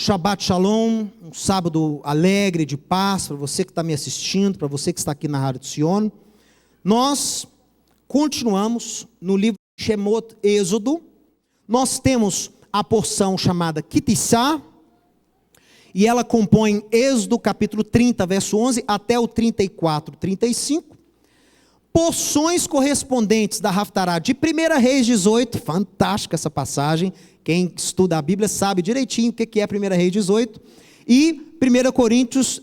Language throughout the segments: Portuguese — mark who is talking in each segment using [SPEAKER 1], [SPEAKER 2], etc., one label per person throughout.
[SPEAKER 1] Shabbat Shalom, um sábado alegre, de paz, para você que está me assistindo, para você que está aqui na Rádio Sion. Nós continuamos no livro de Shemot, Êxodo. Nós temos a porção chamada Kitissá, e ela compõe Êxodo capítulo 30, verso 11, até o 34, 35. Porções correspondentes da Haftará de 1 Reis 18, fantástica essa passagem, quem estuda a Bíblia sabe direitinho o que é 1 Reis 18, e 1 Coríntios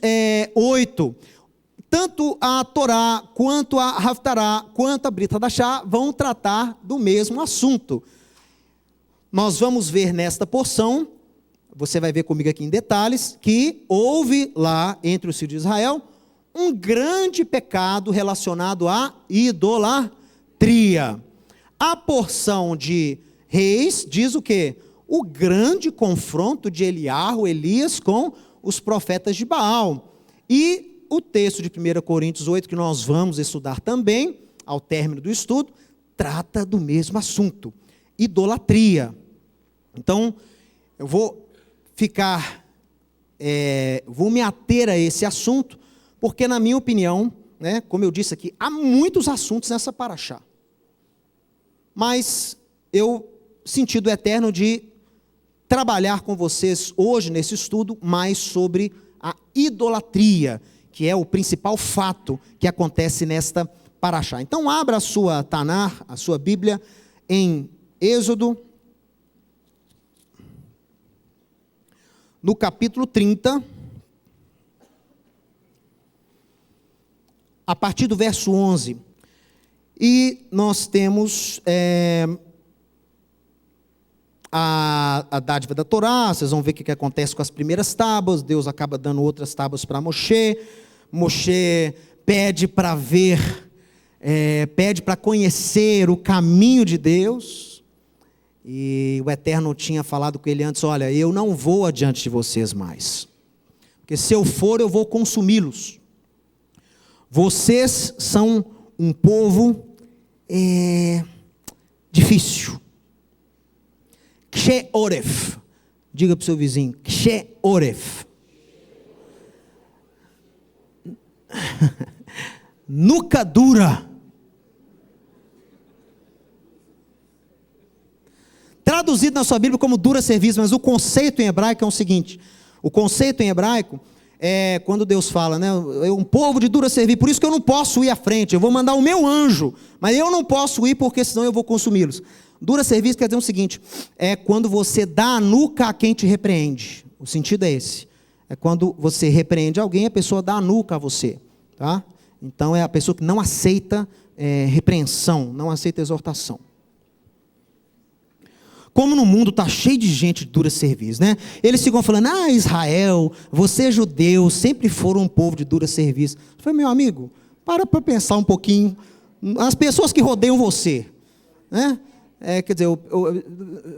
[SPEAKER 1] 8, tanto a Torá, quanto a Haftará, quanto a Brit Hadashá vão tratar do mesmo assunto. Nós vamos ver nesta porção, você vai ver comigo aqui em detalhes, que houve lá entre os filhos de Israel um grande pecado relacionado à idolatria. A porção de Reis diz o quê? O grande confronto de Elias com os profetas de Baal. E o texto de 1 Coríntios 8, que nós vamos estudar também, ao término do estudo, trata do mesmo assunto, idolatria. Então, eu vou me ater a esse assunto, porque na minha opinião, né, como eu disse aqui, há muitos assuntos nessa paraxá. Mas eu senti do Eterno de trabalhar com vocês hoje nesse estudo mais sobre a idolatria, que é o principal fato que acontece nesta paraxá. Então abra a sua Tanar, a sua Bíblia, em Êxodo, no capítulo 30, a partir do verso 11, e nós temos a dádiva da Torá. Vocês vão ver o que acontece com as primeiras tábuas. Deus acaba dando outras tábuas para Moshe. Moshe pede para ver, pede para conhecer o caminho de Deus, e o Eterno tinha falado com ele antes: olha, eu não vou adiante de vocês mais, porque se eu for, eu vou consumi-los. Vocês são um povo difícil. Kshe Oref. Diga para o seu vizinho: Kshe Oref. Nuca dura. Traduzido na sua Bíblia como dura serviço, mas o conceito em hebraico é o seguinte: o conceito em hebraico é quando Deus fala, né, um povo de dura serviço, por isso que eu não posso ir à frente, eu vou mandar o meu anjo, mas eu não posso ir porque senão eu vou consumi-los. Dura serviço quer dizer o seguinte: é quando você dá a nuca a quem te repreende. O sentido é esse. É quando você repreende alguém, a pessoa dá a nuca a você, tá? Então é a pessoa que não aceita repreensão, não aceita exortação. Como no mundo está cheio de gente de dura serviço, né? Eles ficam falando: Israel, você judeu, sempre foram um povo de dura serviço. Eu falei: meu amigo, para pensar um pouquinho. As pessoas que rodeiam você, né? Quer dizer,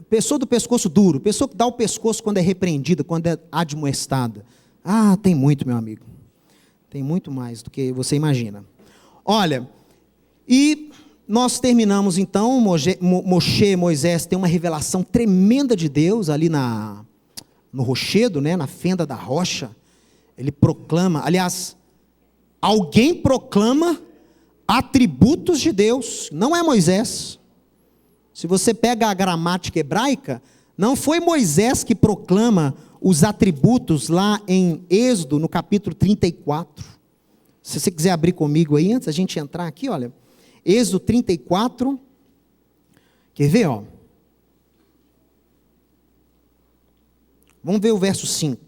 [SPEAKER 1] pessoa do pescoço duro, pessoa que dá o pescoço quando é repreendida, quando é admoestada. Tem muito, meu amigo. Tem muito mais do que você imagina. Olha, e nós terminamos então, Moisés tem uma revelação tremenda de Deus ali no rochedo, né, na fenda da rocha. Ele proclama, aliás, alguém proclama atributos de Deus, não é Moisés. Se você pega a gramática hebraica, não foi Moisés que proclama os atributos lá em Êxodo, no capítulo 34. Se você quiser abrir comigo aí, antes da gente entrar aqui, olha. Êxodo 34, quer ver, ó? Vamos ver o verso 5.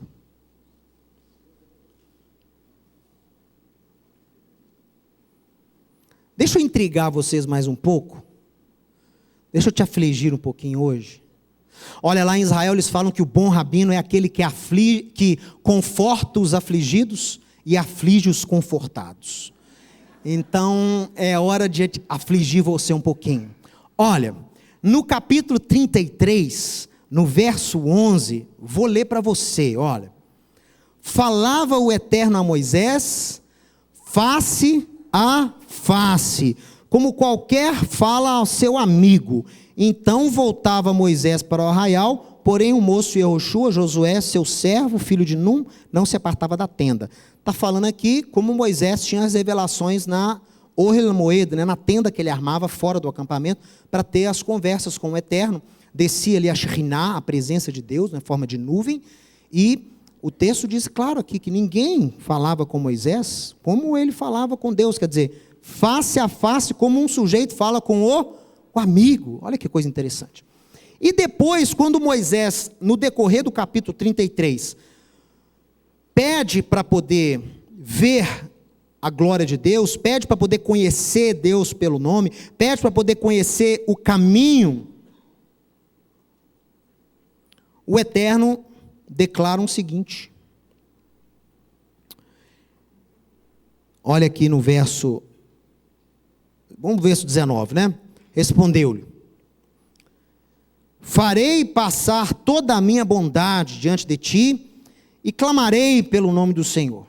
[SPEAKER 1] Deixa eu intrigar vocês mais um pouco. Deixa eu te afligir um pouquinho hoje. Olha, lá em Israel eles falam que o bom rabino é aquele que conforta os afligidos e aflige os confortados. Então, é hora de afligir você um pouquinho. Olha, no capítulo 33, no verso 11, vou ler para você, olha. Falava o Eterno a Moisés, face a face, como qualquer fala ao seu amigo. Então voltava Moisés para o arraial, porém o moço Yehoshua, Josué, seu servo, filho de Num, não se apartava da tenda. Está falando aqui como Moisés tinha as revelações na Ohel Moed, né, na tenda que ele armava fora do acampamento, para ter as conversas com o Eterno. Descia ali a Shekhinah, a presença de Deus, na forma de nuvem, e o texto diz claro aqui que ninguém falava com Moisés como ele falava com Deus, quer dizer, face a face, como um sujeito fala com o amigo. Olha que coisa interessante. E depois, quando Moisés, no decorrer do capítulo 33, pede para poder ver a glória de Deus, pede para poder conhecer Deus pelo nome, pede para poder conhecer o caminho, o Eterno declara o seguinte. Olha aqui no verso, vamos no verso 19, né? Respondeu-lhe: farei passar toda a minha bondade diante de ti e clamarei pelo nome do Senhor.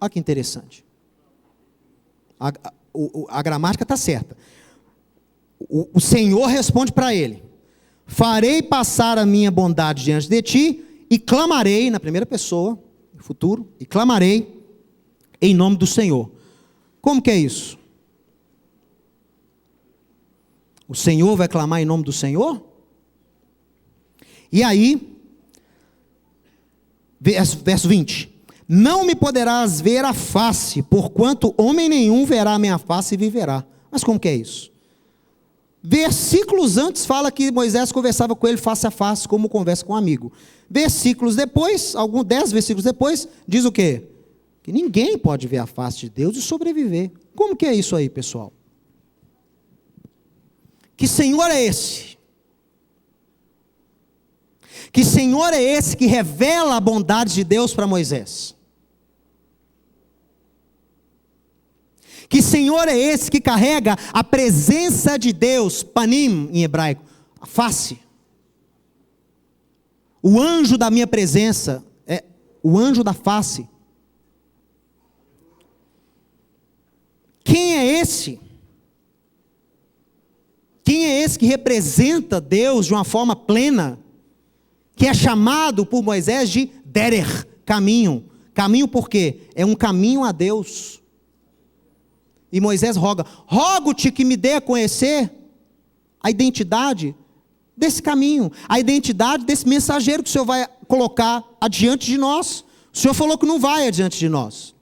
[SPEAKER 1] Olha que interessante. A gramática está certa. O Senhor responde para ele: farei passar a minha bondade diante de ti e clamarei, na primeira pessoa, no futuro, e clamarei em nome do Senhor. Como que é isso? O Senhor vai clamar em nome do Senhor? E aí, verso 20: não me poderás ver a face, porquanto homem nenhum verá a minha face e viverá. Mas como que é isso? Versículos antes fala que Moisés conversava com ele face a face, como conversa com um amigo. Versículos depois, 10 versículos depois, diz o quê? Que ninguém pode ver a face de Deus e sobreviver. Como que é isso aí, pessoal? Que Senhor é esse? Que Senhor é esse que revela a bondade de Deus para Moisés? Que Senhor é esse que carrega a presença de Deus, panim em hebraico, a face? O anjo da minha presença, é o anjo da face. Quem é esse? Quem é esse que representa Deus de uma forma plena, que é chamado por Moisés de Derer, caminho? Caminho por quê? É um caminho a Deus. E Moisés rogo-te que me dê a conhecer a identidade desse caminho, a identidade desse mensageiro que o Senhor vai colocar adiante de nós. O Senhor falou que não vai adiante de nós,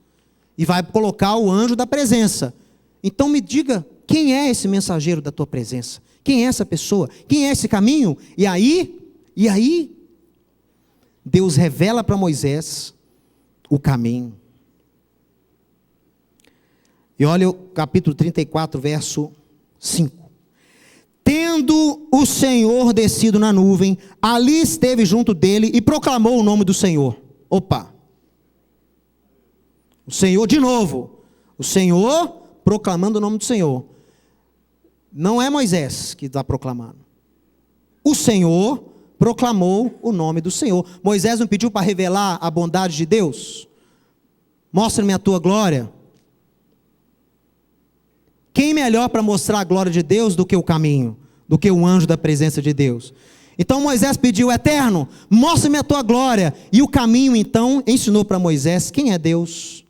[SPEAKER 1] e vai colocar o anjo da presença. Então me diga, quem é esse mensageiro da tua presença? Quem é essa pessoa? Quem é esse caminho? E aí, Deus revela para Moisés o caminho. E olha o capítulo 34, verso 5. Tendo o Senhor descido na nuvem, ali esteve junto dele e proclamou o nome do Senhor. Opa! O Senhor de novo. O Senhor proclamando o nome do Senhor. Não é Moisés que está proclamando. O Senhor proclamou o nome do Senhor. Moisés não pediu para revelar a bondade de Deus? Mostra-me a tua glória. Quem melhor para mostrar a glória de Deus do que o caminho, do que o anjo da presença de Deus? Então Moisés pediu: Eterno, mostra-me a tua glória. E o caminho então ensinou para Moisés quem é Deus.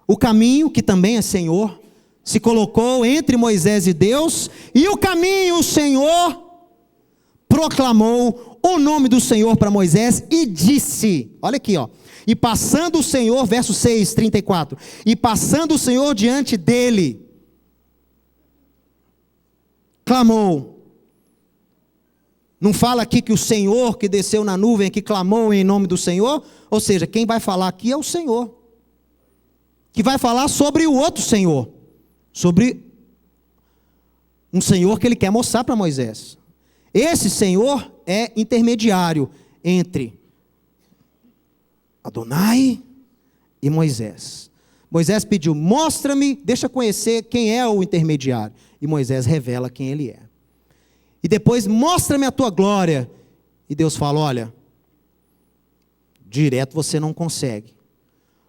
[SPEAKER 1] O caminho, que também é Senhor, se colocou entre Moisés e Deus. E o caminho, o Senhor proclamou o nome do Senhor para Moisés e disse, olha aqui, ó. E passando o Senhor, verso 6, 34. E passando o Senhor diante dele, clamou. Não fala aqui que o Senhor que desceu na nuvem, que clamou em nome do Senhor? Ou seja, quem vai falar aqui é o Senhor, que vai falar sobre o outro Senhor, sobre um Senhor que ele quer mostrar para Moisés. Esse Senhor é intermediário entre Adonai e Moisés. Moisés pediu: mostra-me, deixa conhecer quem é o intermediário. E Moisés revela quem ele é. E depois, mostra-me a tua glória. E Deus fala: olha, direto você não consegue.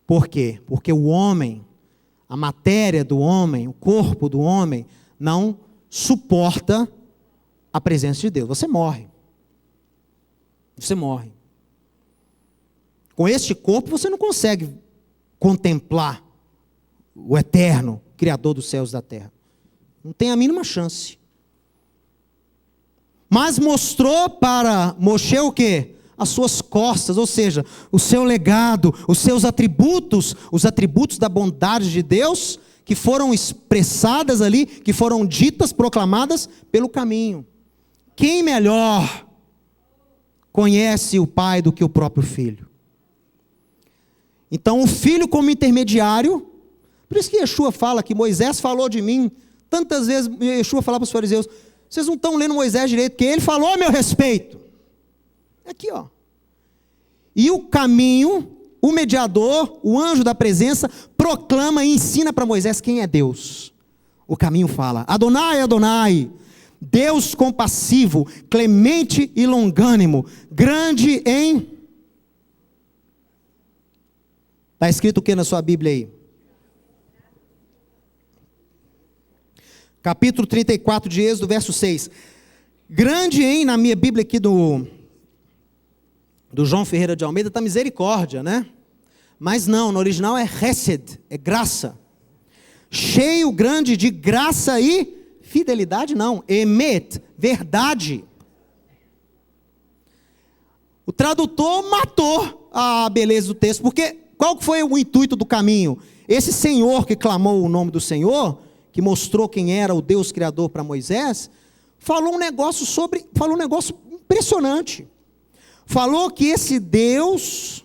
[SPEAKER 1] Por quê? Porque o homem, a matéria do homem, o corpo do homem, não suporta a presença de Deus. Você morre. Você morre. Com este corpo você não consegue contemplar o eterno Criador dos céus e da terra. Não tem a mínima chance. Mas mostrou para Moshe o quê? As suas costas, ou seja, o seu legado, os seus atributos, os atributos da bondade de Deus, que foram expressadas ali, que foram ditas, proclamadas pelo caminho. Quem melhor conhece o Pai do que o próprio Filho? Então o Filho como intermediário, por isso que Yeshua fala que Moisés falou de mim, tantas vezes Yeshua falava para os fariseus, vocês não estão lendo Moisés direito, porque ele falou a meu respeito. Aqui, ó. E o caminho, o mediador, o anjo da presença, proclama e ensina para Moisés quem é Deus. O caminho fala, Adonai, Adonai, Deus compassivo, clemente e longânimo, grande em... Está escrito o que na sua Bíblia aí? Capítulo 34 de Êxodo, verso 6. Grande em, na minha Bíblia aqui do João Ferreira de Almeida, está misericórdia, né? Mas não, no original é Hesed, é graça. Cheio, grande de graça e fidelidade, não. Emet, verdade. O tradutor matou a beleza do texto, porque qual foi o intuito do caminho? Esse Senhor que clamou o nome do Senhor, que mostrou quem era o Deus Criador para Moisés, falou um negócio impressionante. Falou que esse Deus,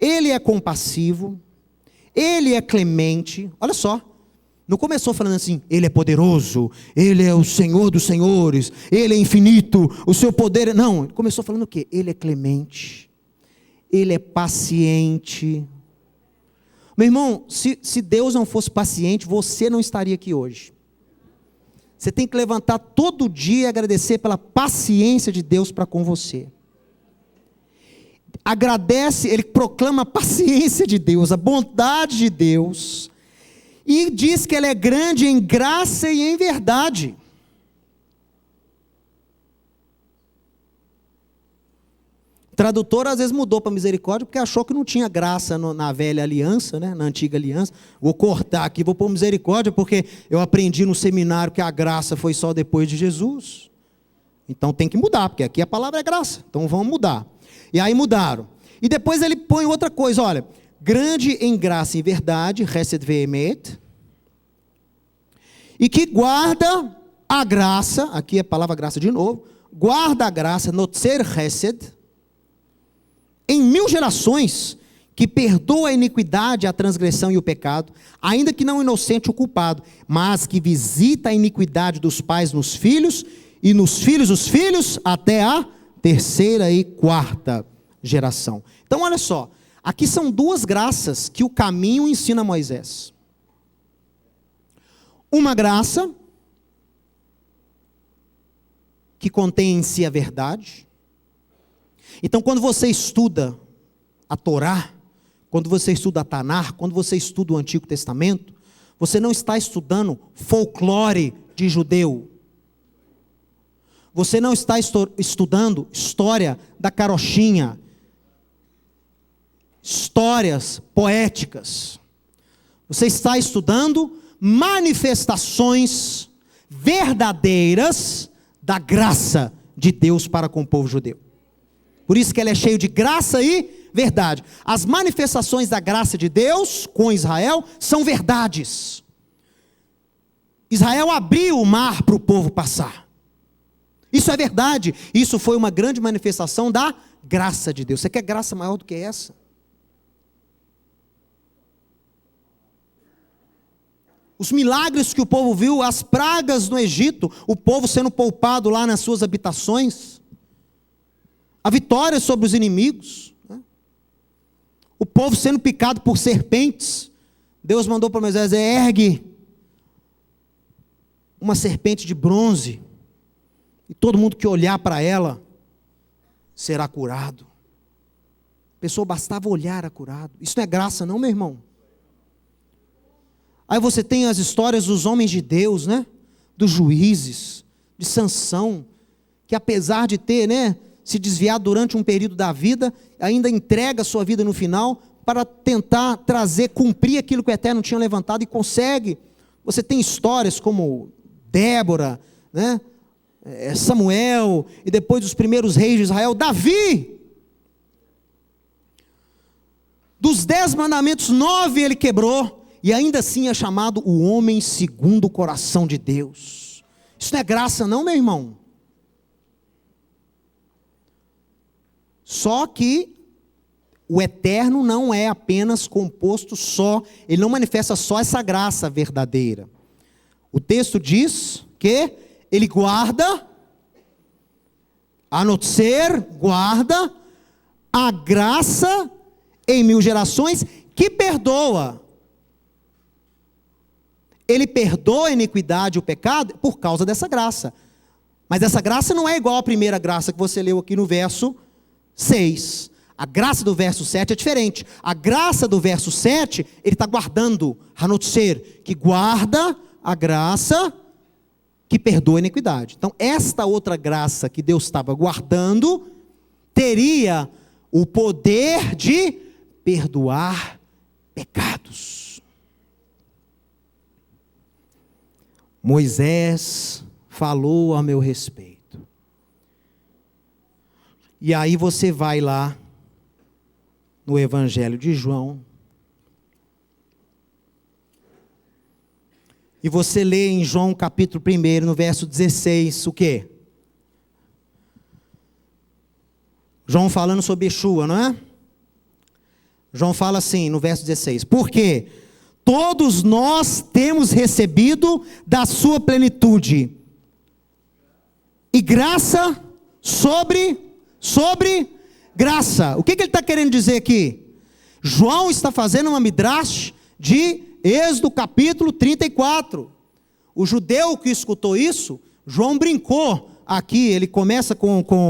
[SPEAKER 1] ele é compassivo, ele é clemente. Olha só, não começou falando assim, ele é poderoso, ele é o Senhor dos senhores, ele é infinito, o seu poder... Não, começou falando o quê? Ele é clemente, ele é paciente. Meu irmão, se Deus não fosse paciente, você não estaria aqui hoje. Você tem que levantar todo dia e agradecer pela paciência de Deus para com você. Agradece, ele proclama a paciência de Deus, a bondade de Deus, e diz que ele é grande em graça e em verdade. O tradutor às vezes mudou para misericórdia, porque achou que não tinha graça na velha aliança, né? Na antiga aliança. Vou cortar aqui, vou pôr misericórdia, porque eu aprendi no seminário que a graça foi só depois de Jesus. Então tem que mudar, porque aqui a palavra é graça, então vamos mudar. E aí mudaram. E depois ele põe outra coisa, olha, grande em graça e verdade, Hesed ve'emet, e que guarda a graça, aqui é a palavra graça de novo, guarda a graça, notzer Hesed, em 1000 gerações, que perdoa a iniquidade, a transgressão e o pecado, ainda que não inocente o culpado, mas que visita a iniquidade dos pais nos filhos, e nos filhos dos filhos, até a 3ª e 4ª geração. Então olha só, aqui são 2 graças que o caminho ensina a Moisés. Uma graça, que contém em si a verdade. Então quando você estuda a Torá, quando você estuda a Tanar, quando você estuda o Antigo Testamento, você não está estudando folclore de judeu. Você não está estudando história da carochinha, histórias poéticas. Você está estudando manifestações verdadeiras da graça de Deus para com o povo judeu. Por isso que ele é cheio de graça e verdade. As manifestações da graça de Deus com Israel são verdades. Israel abriu o mar para o povo passar. Isso é verdade. Isso foi uma grande manifestação da graça de Deus. Você quer graça maior do que essa? Os milagres que o povo viu, as pragas no Egito, o povo sendo poupado lá nas suas habitações, a vitória sobre os inimigos, né? O povo sendo picado por serpentes. Deus mandou para Moisés: ergue uma serpente de bronze, e todo mundo que olhar para ela será curado. A pessoa bastava olhar, era curado. Isso não é graça não, meu irmão? Aí você tem as histórias dos homens de Deus, né? Dos juízes, de Sansão, que apesar de ter, né, se desviar durante um período da vida, ainda entrega a sua vida no final, para tentar cumprir aquilo que o Eterno tinha levantado, e consegue. Você tem histórias como Débora, né? Samuel, e depois os primeiros reis de Israel, Davi. Dos 10 mandamentos, 9 ele quebrou, e ainda assim é chamado o homem segundo o coração de Deus. Isso não é graça não, meu irmão? Só que o Eterno não é apenas composto só, ele não manifesta só essa graça verdadeira. O texto diz que ele guarda, guarda a graça em 1000 gerações, que perdoa. Ele perdoa a iniquidade e o pecado por causa dessa graça. Mas essa graça não é igual à primeira graça que você leu aqui no verso 6. A graça do verso 7 é diferente. A graça do verso 7, ele está guardando, Hanotser, que guarda a graça que perdoa a iniquidade. Então, esta outra graça que Deus estava guardando, teria o poder de perdoar pecados. Moisés falou a meu respeito. E aí você vai lá no Evangelho de João, e você lê em João capítulo 1, no verso 16, o quê? João falando sobre Yeshua, não é? João fala assim, no verso 16, porque todos nós temos recebido da sua plenitude, e graça sobre graça. O que ele está querendo dizer aqui? João está fazendo uma midrash de Êxodo capítulo 34. O judeu que escutou isso, João brincou aqui, ele começa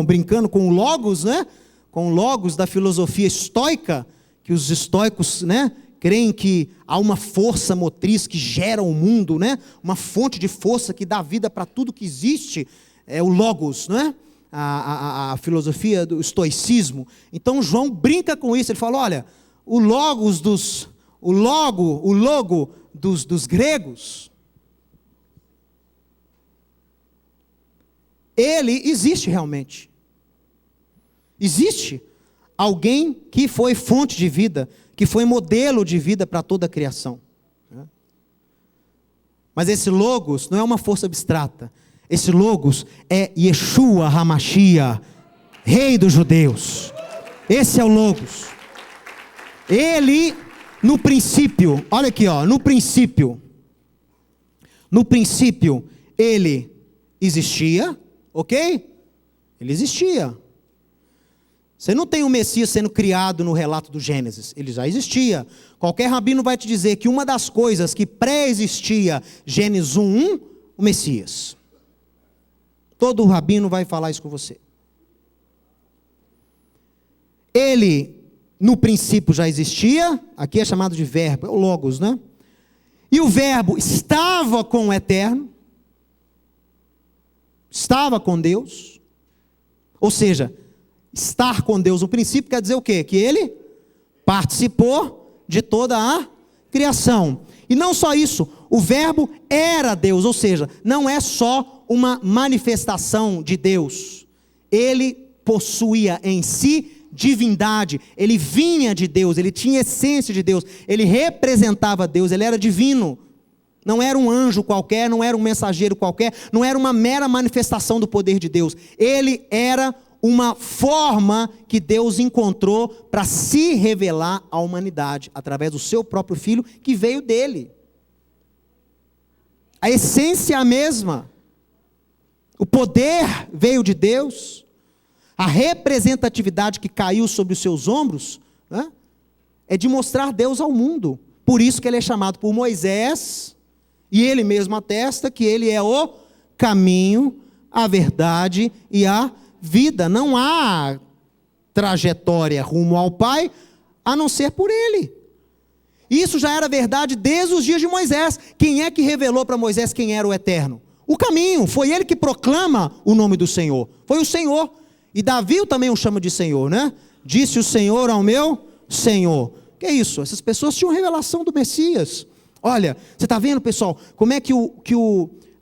[SPEAKER 1] brincando com o logos, né? Com o logos da filosofia estoica, que os estoicos, né, creem que há uma força motriz que gera o mundo, né? Uma fonte de força que dá vida para tudo que existe, é o logos, não é? A filosofia do estoicismo. Então João brinca com isso, ele fala, olha, o logo dos gregos, ele existe realmente. Existe alguém que foi fonte de vida, que foi modelo de vida para toda a criação. Mas esse logos não é uma força abstrata. Esse logos é Yeshua HaMashiach, Rei dos Judeus. Esse é o logos. Ele, no princípio, olha aqui, ó, no princípio, ele existia, ok? Ele existia. Você não tem o Messias sendo criado no relato do Gênesis, ele já existia. Qualquer rabino vai te dizer que uma das coisas que pré-existia Gênesis 1:1, o Messias. Todo rabino vai falar isso com você. Ele, no princípio, já existia, aqui é chamado de verbo, é o logos, né? E o verbo estava com o Eterno, estava com Deus, ou seja, estar com Deus no princípio quer dizer o quê? Que ele participou de toda a criação. E não só isso, o verbo era Deus, ou seja, não é só uma manifestação de Deus. Ele possuía em si divindade, ele vinha de Deus, ele tinha essência de Deus, ele representava Deus, ele era divino. Não era um anjo qualquer, não era um mensageiro qualquer, não era uma mera manifestação do poder de Deus. Ele era uma forma que Deus encontrou para se revelar à humanidade, através do seu próprio Filho, que veio dele. A essência é a mesma. O poder veio de Deus. A representatividade que caiu sobre os seus ombros, né, é de mostrar Deus ao mundo. Por isso que ele é chamado por Moisés, e ele mesmo atesta que ele é o caminho, a verdade e a vida. Não há trajetória rumo ao Pai, a não ser por ele. Isso já era verdade desde os dias de Moisés. Quem é que revelou para Moisés quem era o Eterno? O caminho, foi ele que proclama o nome do Senhor. Foi o Senhor. E Davi também o chama de Senhor, né? Disse o Senhor ao meu Senhor. Que é isso? Essas pessoas tinham revelação do Messias. Olha, você está vendo, pessoal, como é que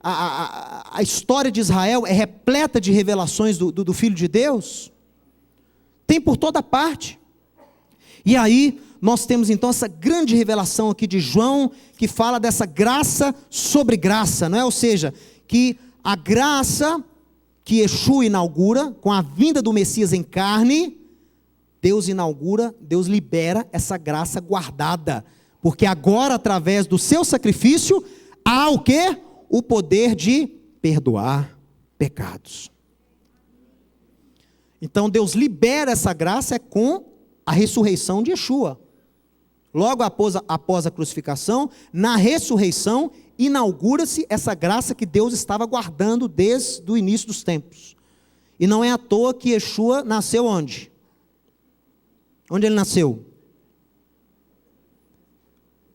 [SPEAKER 1] a história de Israel é repleta de revelações do Filho de Deus? Tem por toda parte. E aí, nós temos então essa grande revelação aqui de João, que fala dessa graça sobre graça, não é? Ou seja, que a graça que Yeshua inaugura, com a vinda do Messias em carne, Deus inaugura, Deus libera essa graça guardada, porque agora, através do seu sacrifício, há o quê? O poder de perdoar pecados. Então Deus libera essa graça com a ressurreição de Yeshua. Logo após a crucificação, na ressurreição, inaugura-se essa graça que Deus estava guardando desde o início dos tempos. E não é à toa que Yeshua nasceu onde? Onde ele nasceu?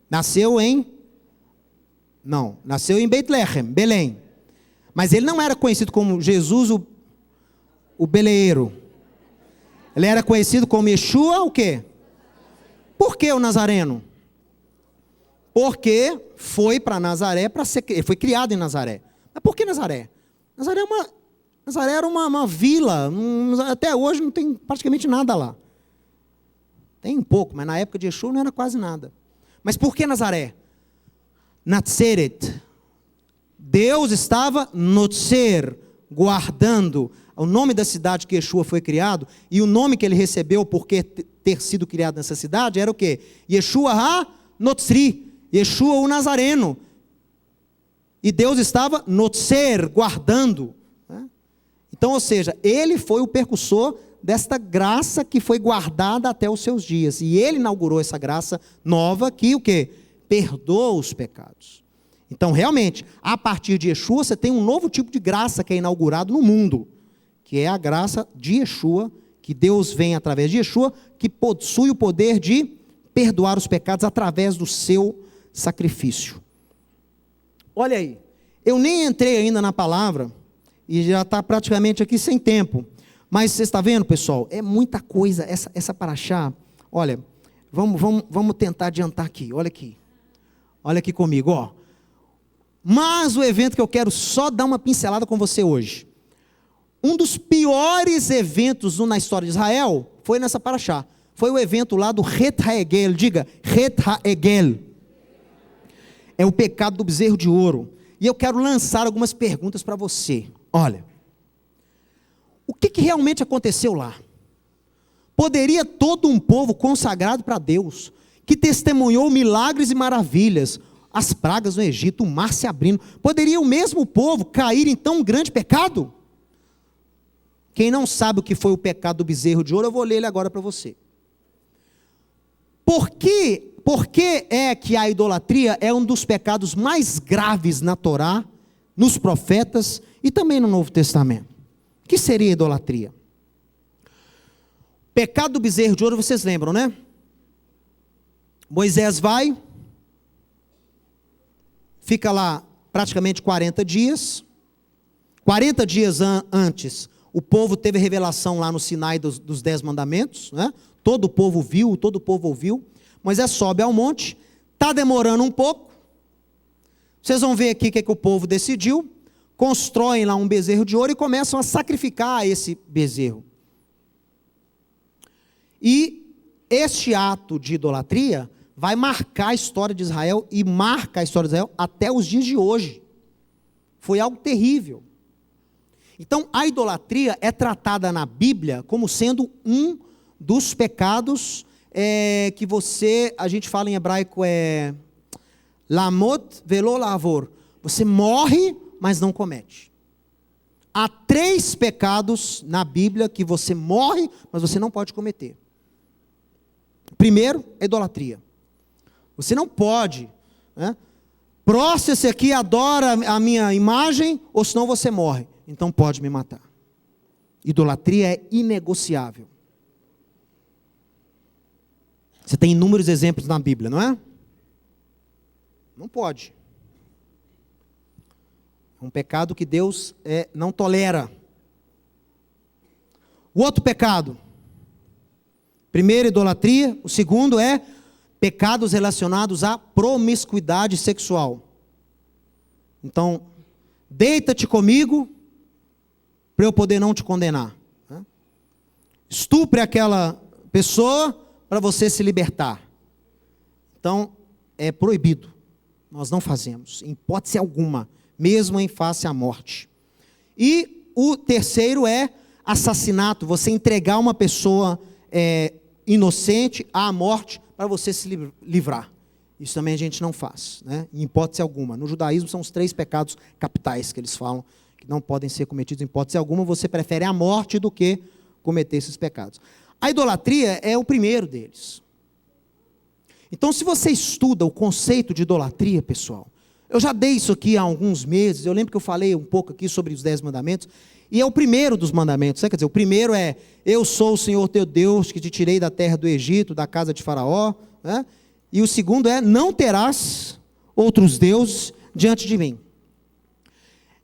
[SPEAKER 1] Nasceu em Betlehem, Belém. Mas ele não era conhecido como Jesus o Beleiro. Ele era conhecido como Yeshua o quê? Por que o Nazareno? Porque foi para Nazaré, ele foi criado em Nazaré. Mas por que Nazaré? Nazaré era uma vila, até hoje não tem praticamente nada lá. Tem um pouco, mas na época de Yeshua não era quase nada. Mas por que Nazaré? Natseret. Deus estava Notzer, guardando o nome da cidade que Yeshua foi criado, e o nome que ele recebeu por ter sido criado nessa cidade era o quê? Yeshua ha-Notzri, Yeshua o Nazareno. E Deus estava Notzer, guardando. Então, ou seja, ele foi o percussor desta graça que foi guardada até os seus dias. E ele inaugurou essa graça nova que o quê? Perdoa os pecados. Então, realmente, a partir de Yeshua, você tem um novo tipo de graça que é inaugurado no mundo, que é a graça de Yeshua, que Deus vem através de Yeshua, que possui o poder de perdoar os pecados através do seu sacrifício. Olha aí, eu nem entrei ainda na palavra, e já está praticamente aqui sem tempo, mas você está vendo, pessoal, é muita coisa, essa paraxá. Olha, vamos tentar adiantar aqui, olha aqui comigo, ó. Mas o evento que eu quero só dar uma pincelada com você hoje, um dos piores eventos na história de Israel, foi nessa paraxá, foi o evento lá do Het HaEgel, diga, Het HaEgel, é o pecado do bezerro de ouro, e eu quero lançar algumas perguntas para você. Olha, o que realmente aconteceu lá? Poderia todo um povo consagrado para Deus, que testemunhou milagres e maravilhas, as pragas no Egito, o mar se abrindo, poderia o mesmo povo cair em tão grande pecado? Quem não sabe o que foi o pecado do bezerro de ouro, eu vou ler ele agora para você. Por que é que a idolatria é um dos pecados mais graves na Torá, nos profetas e também no Novo Testamento? O que seria a idolatria? Pecado do bezerro de ouro, vocês lembram, né? Moisés vai, fica lá praticamente 40 dias. 40 dias antes, o povo teve revelação lá no Sinai dos 10 mandamentos, né? Todo o povo viu, todo o povo ouviu. Moisés sobe ao monte, está demorando um pouco. Vocês vão ver aqui o que o povo decidiu. Constroem lá um bezerro de ouro e começam a sacrificar esse bezerro. E este ato de idolatria vai marcar a história de Israel e marca a história de Israel até os dias de hoje. Foi algo terrível. Então, a idolatria é tratada na Bíblia como sendo um dos pecados que a gente fala em hebraico lamot velo lavor. Você morre, mas não comete. Há 3 pecados na Bíblia que você morre, mas você não pode cometer. Primeiro, a idolatria. Você não pode, né? Prostra-se aqui, adora a minha imagem, ou senão você morre. Então pode me matar. Idolatria é inegociável. Você tem inúmeros exemplos na Bíblia, não é? Não pode. É um pecado que Deus não tolera. O outro pecado. Primeiro, idolatria. O segundo é pecados relacionados à promiscuidade sexual. Então, deita-te comigo para eu poder não te condenar. Estupre aquela pessoa para você se libertar. Então, é proibido. Nós não fazemos, em hipótese alguma, mesmo em face à morte. E o terceiro é assassinato, você entregar uma pessoa inocente à morte para você se livrar. Isso também a gente não faz, né? Em hipótese alguma. No judaísmo são os 3 pecados capitais que eles falam, que não podem ser cometidos em hipótese alguma. Você prefere a morte do que cometer esses pecados. A idolatria é o primeiro deles. Então, se você estuda o conceito de idolatria, pessoal, eu já dei isso aqui há alguns meses, eu lembro que eu falei um pouco aqui sobre os 10 mandamentos, e é o primeiro dos mandamentos, quer dizer, o primeiro é, eu sou o Senhor teu Deus, que te tirei da terra do Egito, da casa de Faraó, né? E o segundo é, não terás outros deuses diante de mim.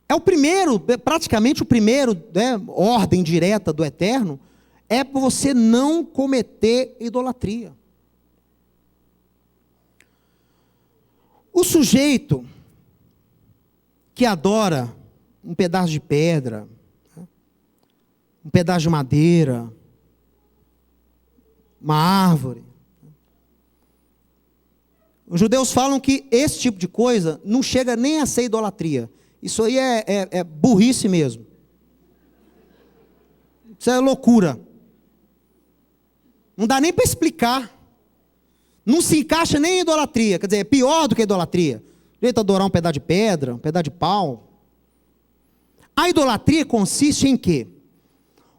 [SPEAKER 1] É o primeiro, praticamente o primeiro, né, ordem direta do Eterno, é você não cometer idolatria. O sujeito que adora um pedaço de pedra, um pedaço de madeira, uma árvore. Os judeus falam que esse tipo de coisa não chega nem a ser idolatria. Isso aí é burrice mesmo. Isso é loucura. Não dá nem para explicar. Não se encaixa nem em idolatria. Quer dizer, é pior do que a idolatria. O jeito de adorar um pedaço de pedra, um pedaço de pau. A idolatria consiste em quê?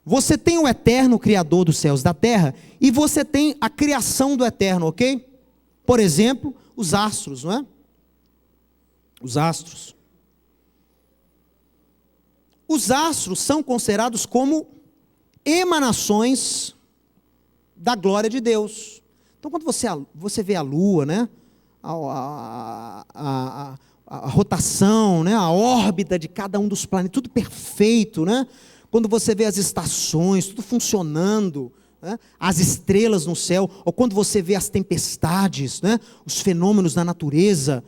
[SPEAKER 1] Você tem o eterno Criador dos céus e da terra, e você tem a criação do eterno, ok? Por exemplo, os astros, não é? Os astros. Os astros são considerados como emanações da glória de Deus. Então, quando você vê a lua, né? A rotação, né? A órbita de cada um dos planetas, tudo perfeito, né? Quando você vê as estações, tudo funcionando, né? As estrelas no céu, ou quando você vê as tempestades, né? Os fenômenos da natureza,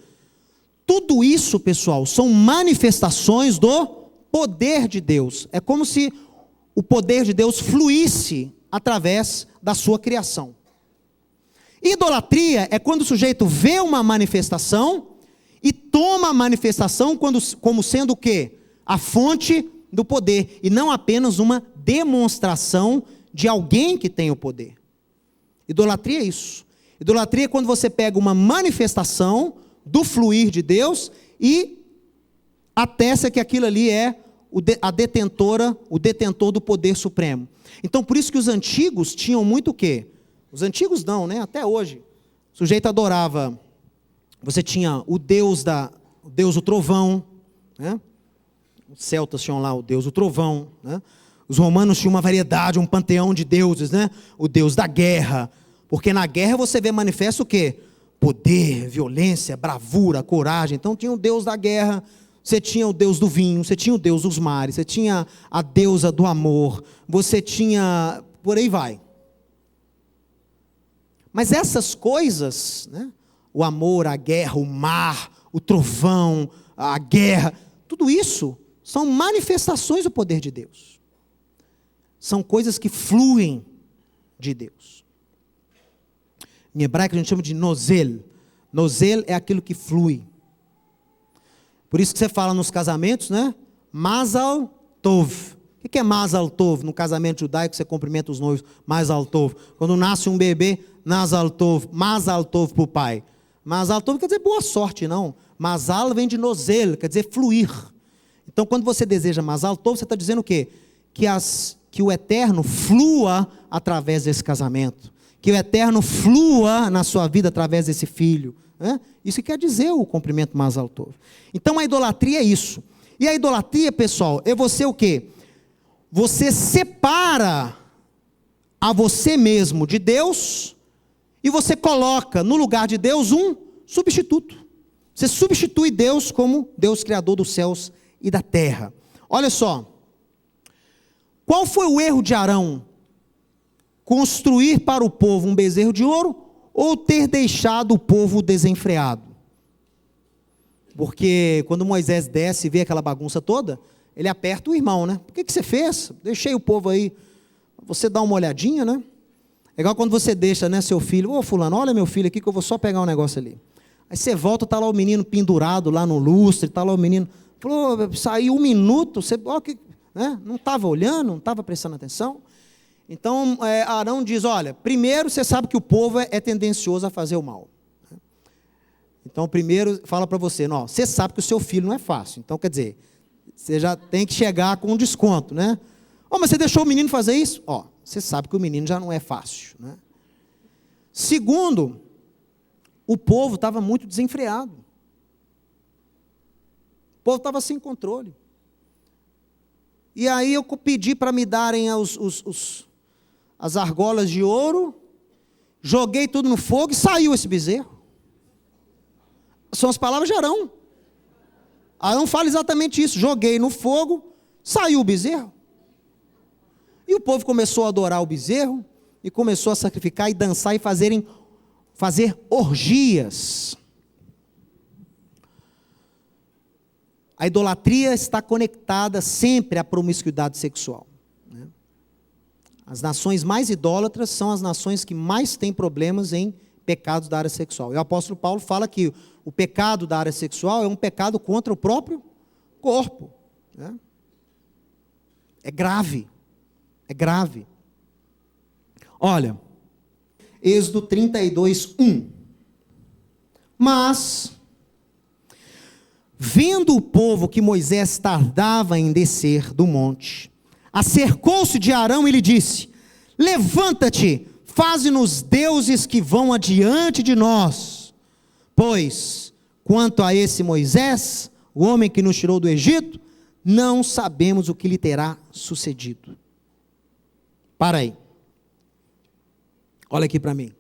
[SPEAKER 1] tudo isso, pessoal, são manifestações do poder de Deus. É como se o poder de Deus fluísse através da sua criação. Idolatria é quando o sujeito vê uma manifestação e toma a manifestação como sendo o quê? A fonte do poder, e não apenas uma demonstração de alguém que tem o poder. Idolatria é isso. Idolatria é quando você pega uma manifestação do fluir de Deus e atesta que aquilo ali é o detentor do poder supremo. Então, por isso que os antigos tinham muito o quê? Os antigos não, né? Até hoje. O sujeito adorava, você tinha o Deus do trovão, né? Os celtas tinham lá o Deus do trovão, né? Os romanos tinham uma variedade, um panteão de deuses, né? O Deus da guerra, porque na guerra você vê manifesto o quê? Poder, violência, bravura, coragem. Então tinha o Deus da guerra, você tinha o Deus do vinho, você tinha o Deus dos mares, você tinha a deusa do amor, você tinha, por aí vai. Mas essas coisas, né? O amor, a guerra, o mar, o trovão, a guerra, tudo isso são manifestações do poder de Deus. São coisas que fluem de Deus. Em hebraico a gente chama de nozel. Nozel é aquilo que flui. Por isso que você fala nos casamentos, né? Mazal tov. O que é Mazal tov? No casamento judaico você cumprimenta os noivos. Mazal tov. Quando nasce um bebê, Mazal tov para o pai. Mazal tov quer dizer boa sorte, não. Mazal vem de nozel, quer dizer fluir. Então, quando você deseja Mazal tov, você está dizendo o quê? Que o Eterno flua através desse casamento. Que o Eterno flua na sua vida através desse filho. Né? Isso quer dizer o cumprimento Mazal tov. Então, a idolatria é isso. E a idolatria, pessoal, é você o quê? Você separa a você mesmo de Deus e você coloca no lugar de Deus um substituto. Você substitui Deus como Deus criador dos céus e da terra. Olha só, Qual foi o erro de Arão? Construir para o povo um bezerro de ouro ou ter deixado o povo desenfreado? Porque quando Moisés desce e vê aquela bagunça toda, ele aperta o irmão, né? Por que você fez? Deixei o povo aí. Você dá uma olhadinha, né? É igual quando você deixa, né, seu filho. Ô fulano, olha meu filho aqui que eu vou só pegar um negócio ali. Aí você volta, está lá o menino pendurado lá no lustre, está lá o menino. Falou, saiu 1 minuto, você né? Não estava olhando, não estava prestando atenção. Então, Arão diz, olha, primeiro você sabe que o povo é tendencioso a fazer o mal. Então, primeiro, fala para você, não, você sabe que o seu filho não é fácil. Então, quer dizer, você já tem que chegar com um desconto, né? Mas você deixou o menino fazer isso? Você sabe que o menino já não é fácil, né? Segundo, o povo estava muito desenfreado. O povo estava sem controle. E aí eu pedi para me darem as argolas de ouro, joguei tudo no fogo e saiu esse bezerro. São as palavras de Arão. Arão fala exatamente isso. Joguei no fogo, saiu o bezerro. E o povo começou a adorar o bezerro, e começou a sacrificar e dançar e fazer orgias. A idolatria está conectada sempre à promiscuidade sexual. As nações mais idólatras são as nações que mais têm problemas em pecados da área sexual. E o apóstolo Paulo fala que o pecado da área sexual é um pecado contra o próprio corpo. Né? É grave. É grave. Olha, Êxodo 32, 1. Mas, vendo o povo que Moisés tardava em descer do monte, acercou-se de Arão e lhe disse: levanta-te, faze-nos deuses que vão adiante de nós, pois, quanto a esse Moisés, o homem que nos tirou do Egito, não sabemos o que lhe terá sucedido. Para aí. Olha aqui para mim.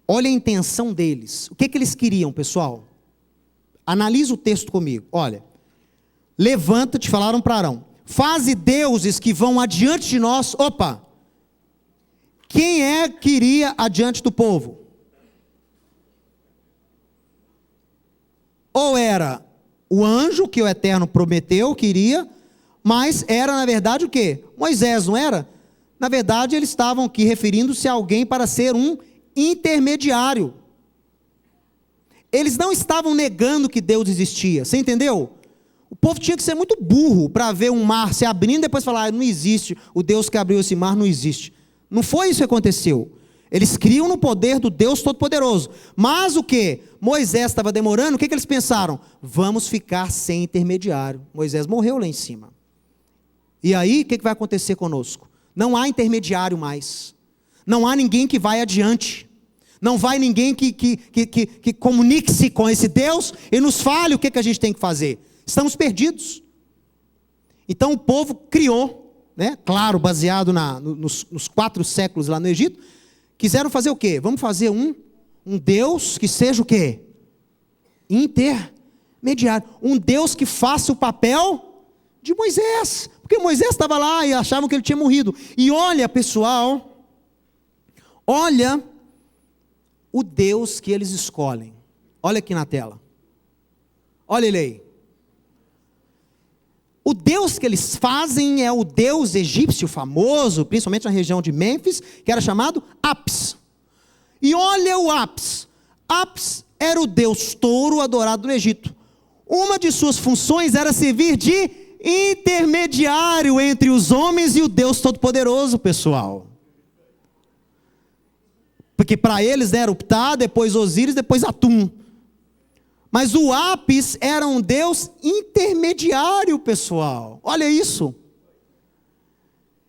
[SPEAKER 1] Olha a intenção deles. O que eles queriam, pessoal? Analisa o texto comigo. Olha. Levanta-te, falaram para Arão. Faze deuses que vão adiante de nós. Opa! Quem que iria adiante do povo? Ou era o anjo que o Eterno prometeu que iria, mas era na verdade o quê? Moisés, não era? Na verdade eles estavam aqui referindo-se a alguém para ser um intermediário. Eles não estavam negando que Deus existia, você entendeu? O povo tinha que ser muito burro para ver um mar se abrindo e depois falar, não existe, o Deus que abriu esse mar não existe. Não foi isso que aconteceu. Eles criam no poder do Deus Todo-Poderoso. Mas o que? Moisés estava demorando, o que eles pensaram? Vamos ficar sem intermediário. Moisés morreu lá em cima. E aí, o que vai acontecer conosco? Não há intermediário mais. Não há ninguém que vai adiante. Não vai ninguém que comunique-se com esse Deus e nos fale o que a gente tem que fazer. Estamos perdidos. Então o povo criou, né, claro, baseado nos 4 séculos lá no Egito, quiseram fazer o quê? Vamos fazer um Deus que seja o quê? Intermediário. Um Deus que faça o papel de Moisés. Porque Moisés estava lá e achavam que ele tinha morrido. E olha, pessoal, olha o Deus que eles escolhem. Olha aqui na tela. Olha ele aí. O Deus que eles fazem é o Deus egípcio famoso, principalmente na região de Mênfis, que era chamado Apis. E olha o Apis. Apis era o Deus touro adorado no Egito. Uma de suas funções era servir de intermediário entre os homens e o Deus Todo-Poderoso, pessoal. Porque para eles era o Ptah, depois Osíris, depois Atum. Mas o Apis era um Deus intermediário, pessoal. Olha isso.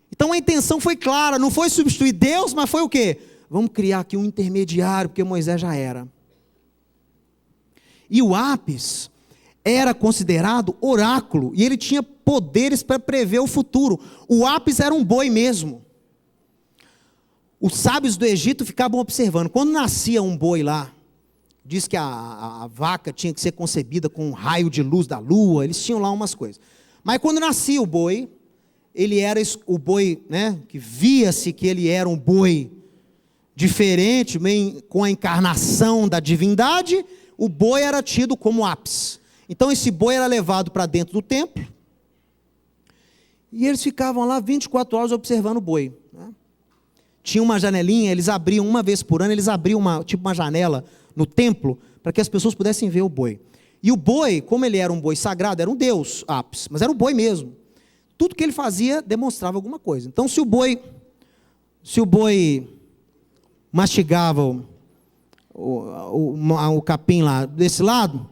[SPEAKER 1] Então a intenção foi clara, não foi substituir Deus, mas foi o quê? Vamos criar aqui um intermediário, porque Moisés já era. E o Apis era considerado oráculo, e ele tinha poderes para prever o futuro. O Apis era um boi mesmo. Os sábios do Egito ficavam observando. Quando nascia um boi lá, diz que a vaca tinha que ser concebida com um raio de luz da lua, eles tinham lá umas coisas. Mas quando nascia o boi, ele era o boi, né, que via-se que ele era um boi diferente, bem, com a encarnação da divindade, o boi era tido como ápice. Então esse boi era levado para dentro do templo, e eles ficavam lá 24 horas observando o boi, né? Tinha uma janelinha, eles abriam uma vez por ano, eles abriam uma janela no templo, para que as pessoas pudessem ver o boi. E o boi, como ele era um boi sagrado, era um deus ápice, mas era um boi mesmo. Tudo que ele fazia demonstrava alguma coisa. Então se o boi mastigava o capim lá desse lado,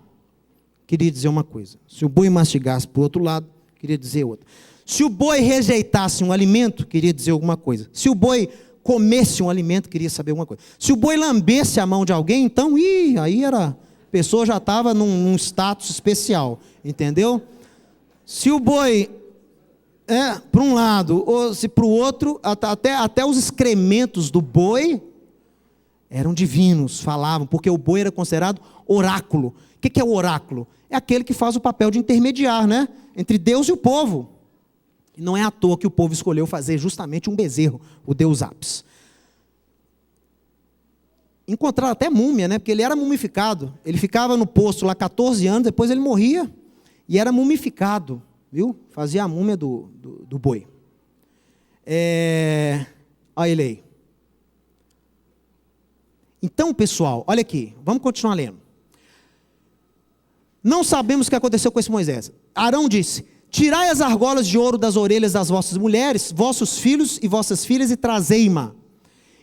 [SPEAKER 1] queria dizer uma coisa. Se o boi mastigasse para o outro lado, queria dizer outra. Se o boi rejeitasse um alimento, queria dizer alguma coisa. Se o boi comesse um alimento, queria saber alguma coisa. Se o boi lambesse a mão de alguém, então, aí a pessoa já estava num status especial, entendeu? Se o boi para um lado, ou se para o outro, até os excrementos do boi eram divinos, falavam, porque o boi era considerado oráculo. O que é o oráculo? É aquele que faz o papel de intermediar, né, entre Deus e o povo. E não é à toa que o povo escolheu fazer justamente um bezerro, o deus Apis. Encontraram até múmia, né, porque ele era mumificado. Ele ficava no poço lá 14 anos, depois ele morria e era mumificado, viu? Fazia a múmia do boi. Olha ele aí. Então, pessoal, olha aqui, vamos continuar lendo. Não sabemos o que aconteceu com esse Moisés. Arão disse: tirai as argolas de ouro das orelhas das vossas mulheres, vossos filhos e vossas filhas, e trazei-ma.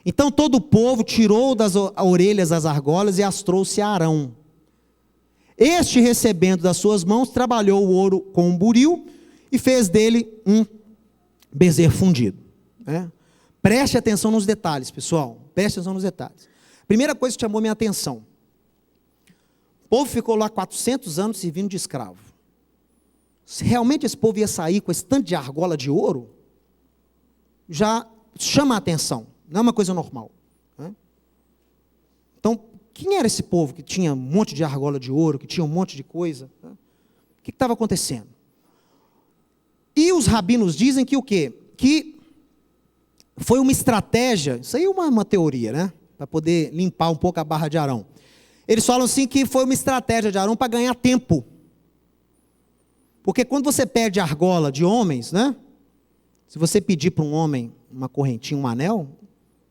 [SPEAKER 1] Então todo o povo tirou das orelhas as argolas e as trouxe a Arão. Este, recebendo das suas mãos, trabalhou o ouro com um buril e fez dele um bezerro fundido. Preste atenção nos detalhes, pessoal. Preste atenção nos detalhes. Primeira coisa que chamou minha atenção: o povo ficou lá 400 anos servindo de escravo. Se realmente esse povo ia sair com esse tanto de argola de ouro, já chama a atenção, não é uma coisa normal, né? Então, quem era esse povo que tinha um monte de argola de ouro, que tinha um monte de coisa, né? O que estava acontecendo? E os rabinos dizem que o quê? Que foi uma estratégia, isso aí é uma teoria, né? Para poder limpar um pouco a barra de Arão. Eles falam assim que foi uma estratégia de Arão para ganhar tempo. Porque quando você perde argola de homens, né? Se você pedir para um homem uma correntinha, um anel,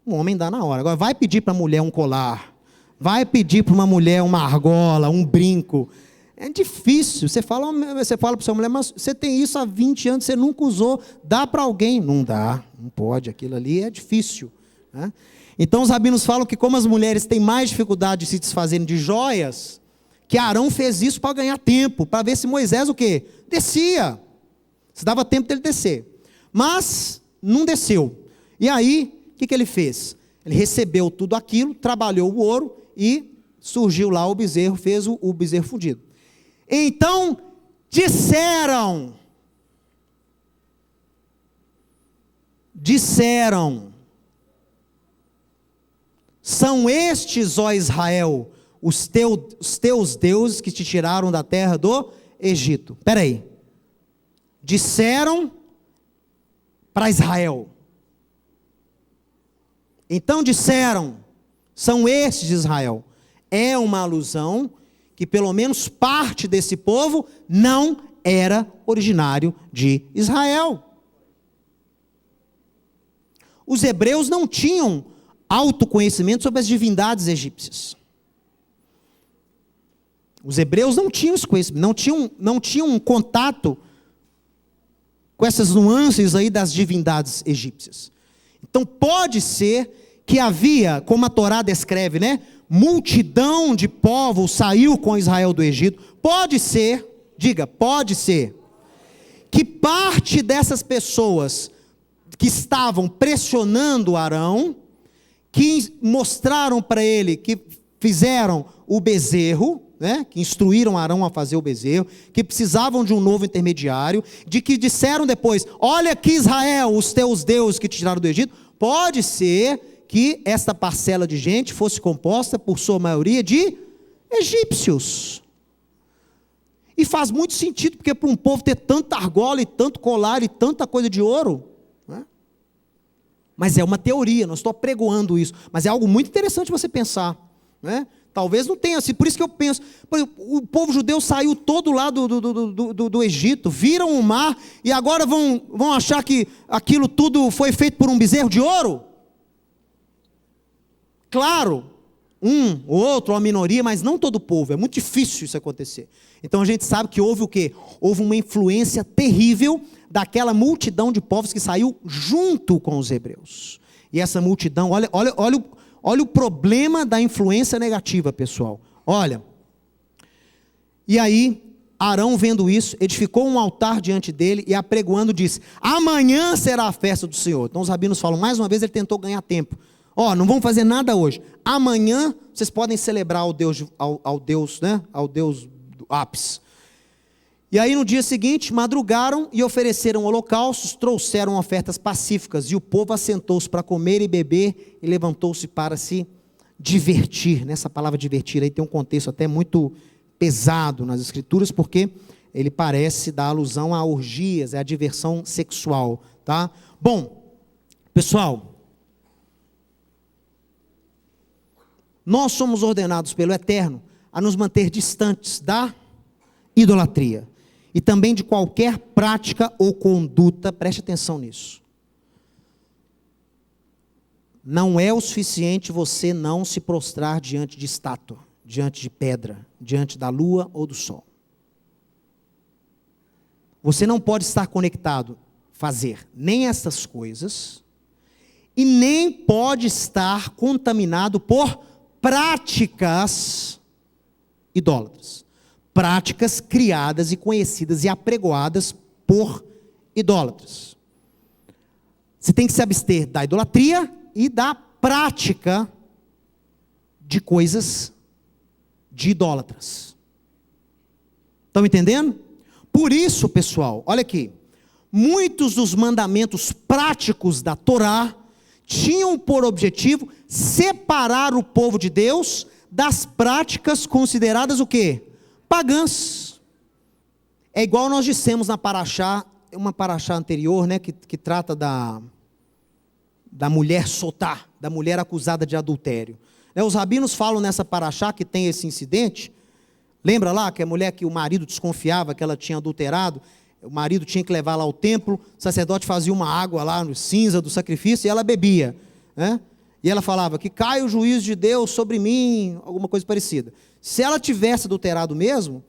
[SPEAKER 1] um homem dá na hora. Agora vai pedir para a mulher um colar, vai pedir para uma mulher uma argola, um brinco. É difícil. Você fala para sua mulher: mas você tem isso há 20 anos, você nunca usou, dá para alguém? Não dá, não pode, aquilo ali é difícil, né? Então os rabinos falam que como as mulheres têm mais dificuldade de se desfazerem de joias, que Arão fez isso para ganhar tempo, para ver se Moisés o quê? Descia. Se dava tempo dele descer. Mas não desceu. E aí, o que ele fez? Ele recebeu tudo aquilo, trabalhou o ouro e surgiu lá o bezerro, fez o bezerro fundido. Então, disseram, são estes, ó Israel, os teus deuses que te tiraram da terra do Egito. Espera aí. Disseram para Israel. Então disseram, são estes de Israel. É uma alusão que pelo menos parte desse povo não era originário de Israel. Os hebreus não tinham autoconhecimento sobre as divindades egípcias. Os hebreus não tinham esse conhecimento, não tinham um contato com essas nuances aí das divindades egípcias. Então pode ser que havia, como a Torá descreve, né, multidão de povos saiu com Israel do Egito. Pode ser, diga, pode ser, que parte dessas pessoas que estavam pressionando Arão, que mostraram para ele, que fizeram o bezerro, né, que instruíram Arão a fazer o bezerro, que precisavam de um novo intermediário, de que disseram depois: olha aqui, Israel, os teus deuses que te tiraram do Egito. Pode ser que esta parcela de gente fosse composta por sua maioria de egípcios. E faz muito sentido, porque para um povo ter tanta argola e tanto colar e tanta coisa de ouro, né? Mas é uma teoria, não estou apregoando isso, mas é algo muito interessante você pensar, né? Talvez não tenha assim, por isso que eu penso, o povo judeu saiu todo lá do Egito, viram o mar, e agora vão achar que aquilo tudo foi feito por um bezerro de ouro? Claro, um ou outro, uma minoria, mas não todo o povo, é muito difícil isso acontecer. Então a gente sabe que houve o quê? Houve uma influência terrível daquela multidão de povos que saiu junto com os hebreus. E essa multidão, olha o problema da influência negativa, pessoal. Olha, e aí, Arão vendo isso, edificou um altar diante dele e apregoando disse, amanhã será a festa do Senhor. Então os rabinos falam, mais uma vez ele tentou ganhar tempo. Não vamos fazer nada hoje. Amanhã vocês podem celebrar ao Deus, né? Ao Deus do Apis. E aí no dia seguinte, madrugaram e ofereceram holocaustos, trouxeram ofertas pacíficas, e o povo assentou-se para comer e beber, e levantou-se para se divertir. Nessa palavra divertir aí tem um contexto até muito pesado nas escrituras, porque ele parece dar alusão a orgias, a diversão sexual, tá? Bom, pessoal, nós somos ordenados pelo Eterno a nos manter distantes da idolatria. E também de qualquer prática ou conduta, preste atenção nisso. Não é o suficiente você não se prostrar diante de estátua, diante de pedra, diante da lua ou do sol. Você não pode estar conectado, fazer nem essas coisas, e nem pode estar contaminado por práticas idólatras. Práticas criadas e conhecidas e apregoadas por idólatras. Você tem que se abster da idolatria e da prática de coisas de idólatras. Estão entendendo? Por isso, pessoal, olha aqui, muitos dos mandamentos práticos da Torá tinham por objetivo separar o povo de Deus das práticas consideradas o quê? Pagãs. É igual nós dissemos na paraxá, uma paraxá anterior, né, que trata da mulher sotá, da mulher acusada de adultério. Os rabinos falam nessa paraxá que tem esse incidente. Lembra lá que a mulher que o marido desconfiava que ela tinha adulterado, o marido tinha que levar lá ao templo, o sacerdote fazia uma água lá no cinza do sacrifício e ela bebia, né? E ela falava que cai o juízo de Deus sobre mim, alguma coisa parecida. Se ela tivesse adulterado mesmo,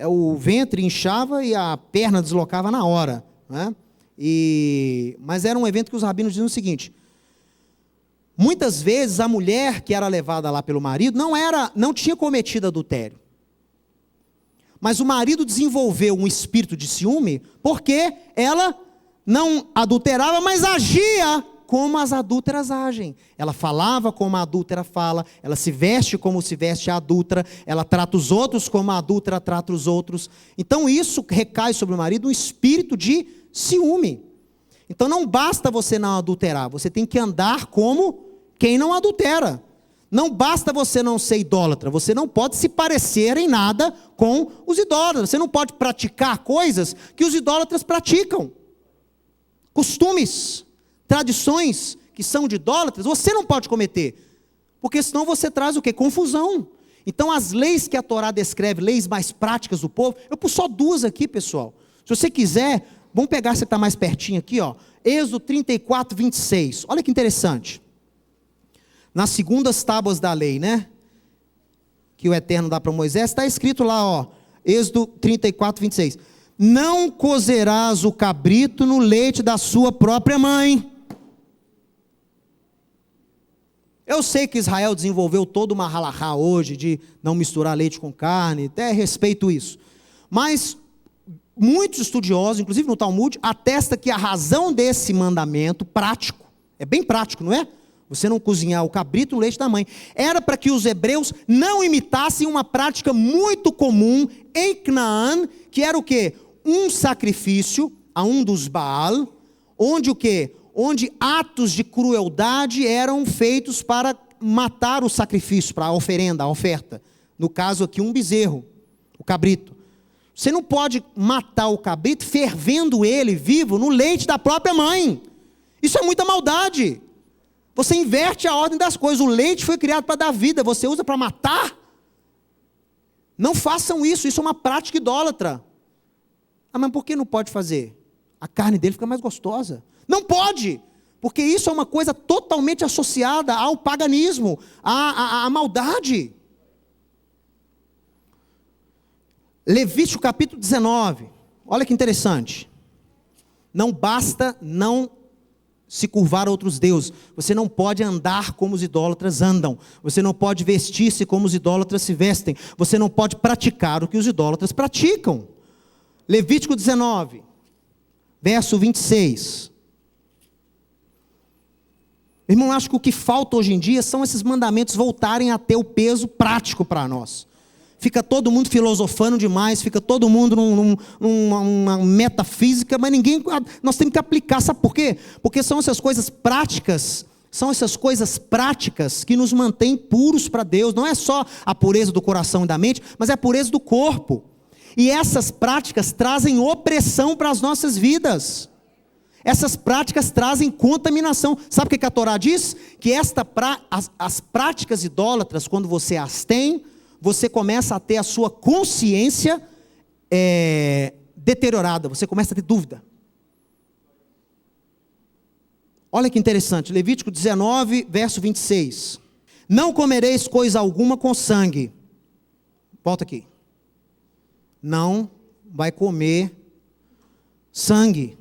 [SPEAKER 1] o ventre inchava e a perna deslocava na hora, né? Mas era um evento que os rabinos diziam o seguinte: muitas vezes a mulher que era levada lá pelo marido não tinha cometido adultério. Mas o marido desenvolveu um espírito de ciúme porque ela não adulterava, mas agia como as adúlteras agem. Ela falava como a adúltera fala, ela se veste como se veste a adúltera, ela trata os outros como a adúltera trata os outros. Então isso recai sobre o marido um espírito de ciúme. Então não basta você não adulterar, você tem que andar como quem não adultera. Não basta você não ser idólatra, você não pode se parecer em nada com os idólatras. Você não pode praticar coisas que os idólatras praticam. Costumes, tradições que são de idólatras, você não pode cometer. Porque senão você traz o quê? Confusão. Então as leis que a Torá descreve, leis mais práticas do povo, eu pus só duas aqui, pessoal. Se você quiser, vamos pegar, você está mais pertinho aqui, ó. Êxodo 34, 26. Olha que interessante. Nas segundas tábuas da lei, né? Que o Eterno dá para Moisés, está escrito lá, ó. Êxodo 34, 26. Não cozerás o cabrito no leite da sua própria mãe. Eu sei que Israel desenvolveu toda uma halahá hoje de não misturar leite com carne, até respeito isso. Mas muitos estudiosos, inclusive no Talmud, atestam que a razão desse mandamento prático, é bem prático, não é? Você não cozinhar o cabrito no leite da mãe, era para que os hebreus não imitassem uma prática muito comum em Canaã, que era o quê? Um sacrifício a um dos Baal, onde o quê? Onde atos de crueldade eram feitos para matar o sacrifício, para a oferenda, a oferta. No caso aqui, um bezerro, o cabrito. Você não pode matar o cabrito fervendo ele vivo no leite da própria mãe. Isso é muita maldade. Você inverte a ordem das coisas. O leite foi criado para dar vida, você usa para matar? Não façam isso, isso é uma prática idólatra. Ah, mas por que não pode fazer? A carne dele fica mais gostosa. Não pode, porque isso é uma coisa totalmente associada ao paganismo, à maldade. Levítico capítulo 19, olha que interessante. Não basta não se curvar a outros deuses. Você não pode andar como os idólatras andam. Você não pode vestir-se como os idólatras se vestem. Você não pode praticar o que os idólatras praticam. Levítico 19, verso 26. Irmão, acho que o que falta hoje em dia são esses mandamentos voltarem a ter o peso prático para nós. Fica todo mundo filosofando demais, fica todo mundo numa metafísica, mas nós temos que aplicar, sabe por quê? Porque são essas coisas práticas que nos mantêm puros para Deus. Não é só a pureza do coração e da mente, mas é a pureza do corpo. E essas práticas trazem opressão para as nossas vidas. Essas práticas trazem contaminação. Sabe o que a Torá diz? Que as práticas idólatras, quando você as tem, você começa a ter a sua consciência deteriorada, você começa a ter dúvida. Olha que interessante, Levítico 19, verso 26. Não comereis coisa alguma com sangue. Volta aqui. Não vai comer sangue.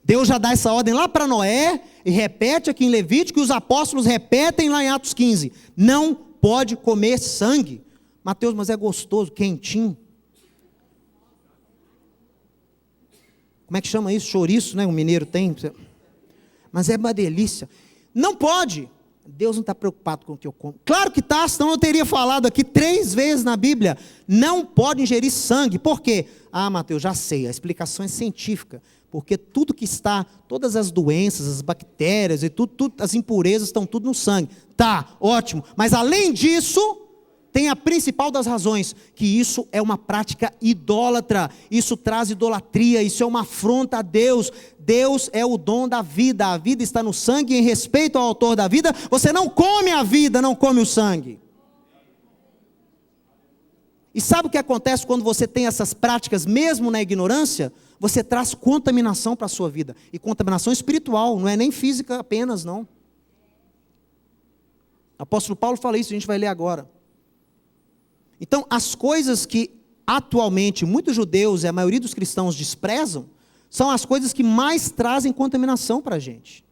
[SPEAKER 1] Deus já dá essa ordem lá para Noé, e repete aqui em Levítico, e os apóstolos repetem lá em Atos 15. Não pode comer sangue. Mateus, mas é gostoso, quentinho. Como é que chama isso? Chouriço, né? O mineiro tem. Mas é uma delícia. Não pode. Deus não está preocupado com o que eu como. Claro que está, senão eu teria falado aqui 3 vezes na Bíblia. Não pode ingerir sangue. Por quê? Ah, Mateus, já sei, a explicação é científica. Porque tudo que está, todas as doenças, as bactérias e tudo, as impurezas estão tudo no sangue. Tá, ótimo. Mas além disso, tem a principal das razões, que isso é uma prática idólatra. Isso traz idolatria, isso é uma afronta a Deus. Deus é o dom da vida. A vida está no sangue, e em respeito ao autor da vida, você não come a vida, não come o sangue. E sabe o que acontece quando você tem essas práticas, mesmo na ignorância? Você traz contaminação para a sua vida. E contaminação espiritual, não é nem física apenas, não. O apóstolo Paulo fala isso, a gente vai ler agora. Então, as coisas que atualmente muitos judeus e a maioria dos cristãos desprezam, são as coisas que mais trazem contaminação para a gente.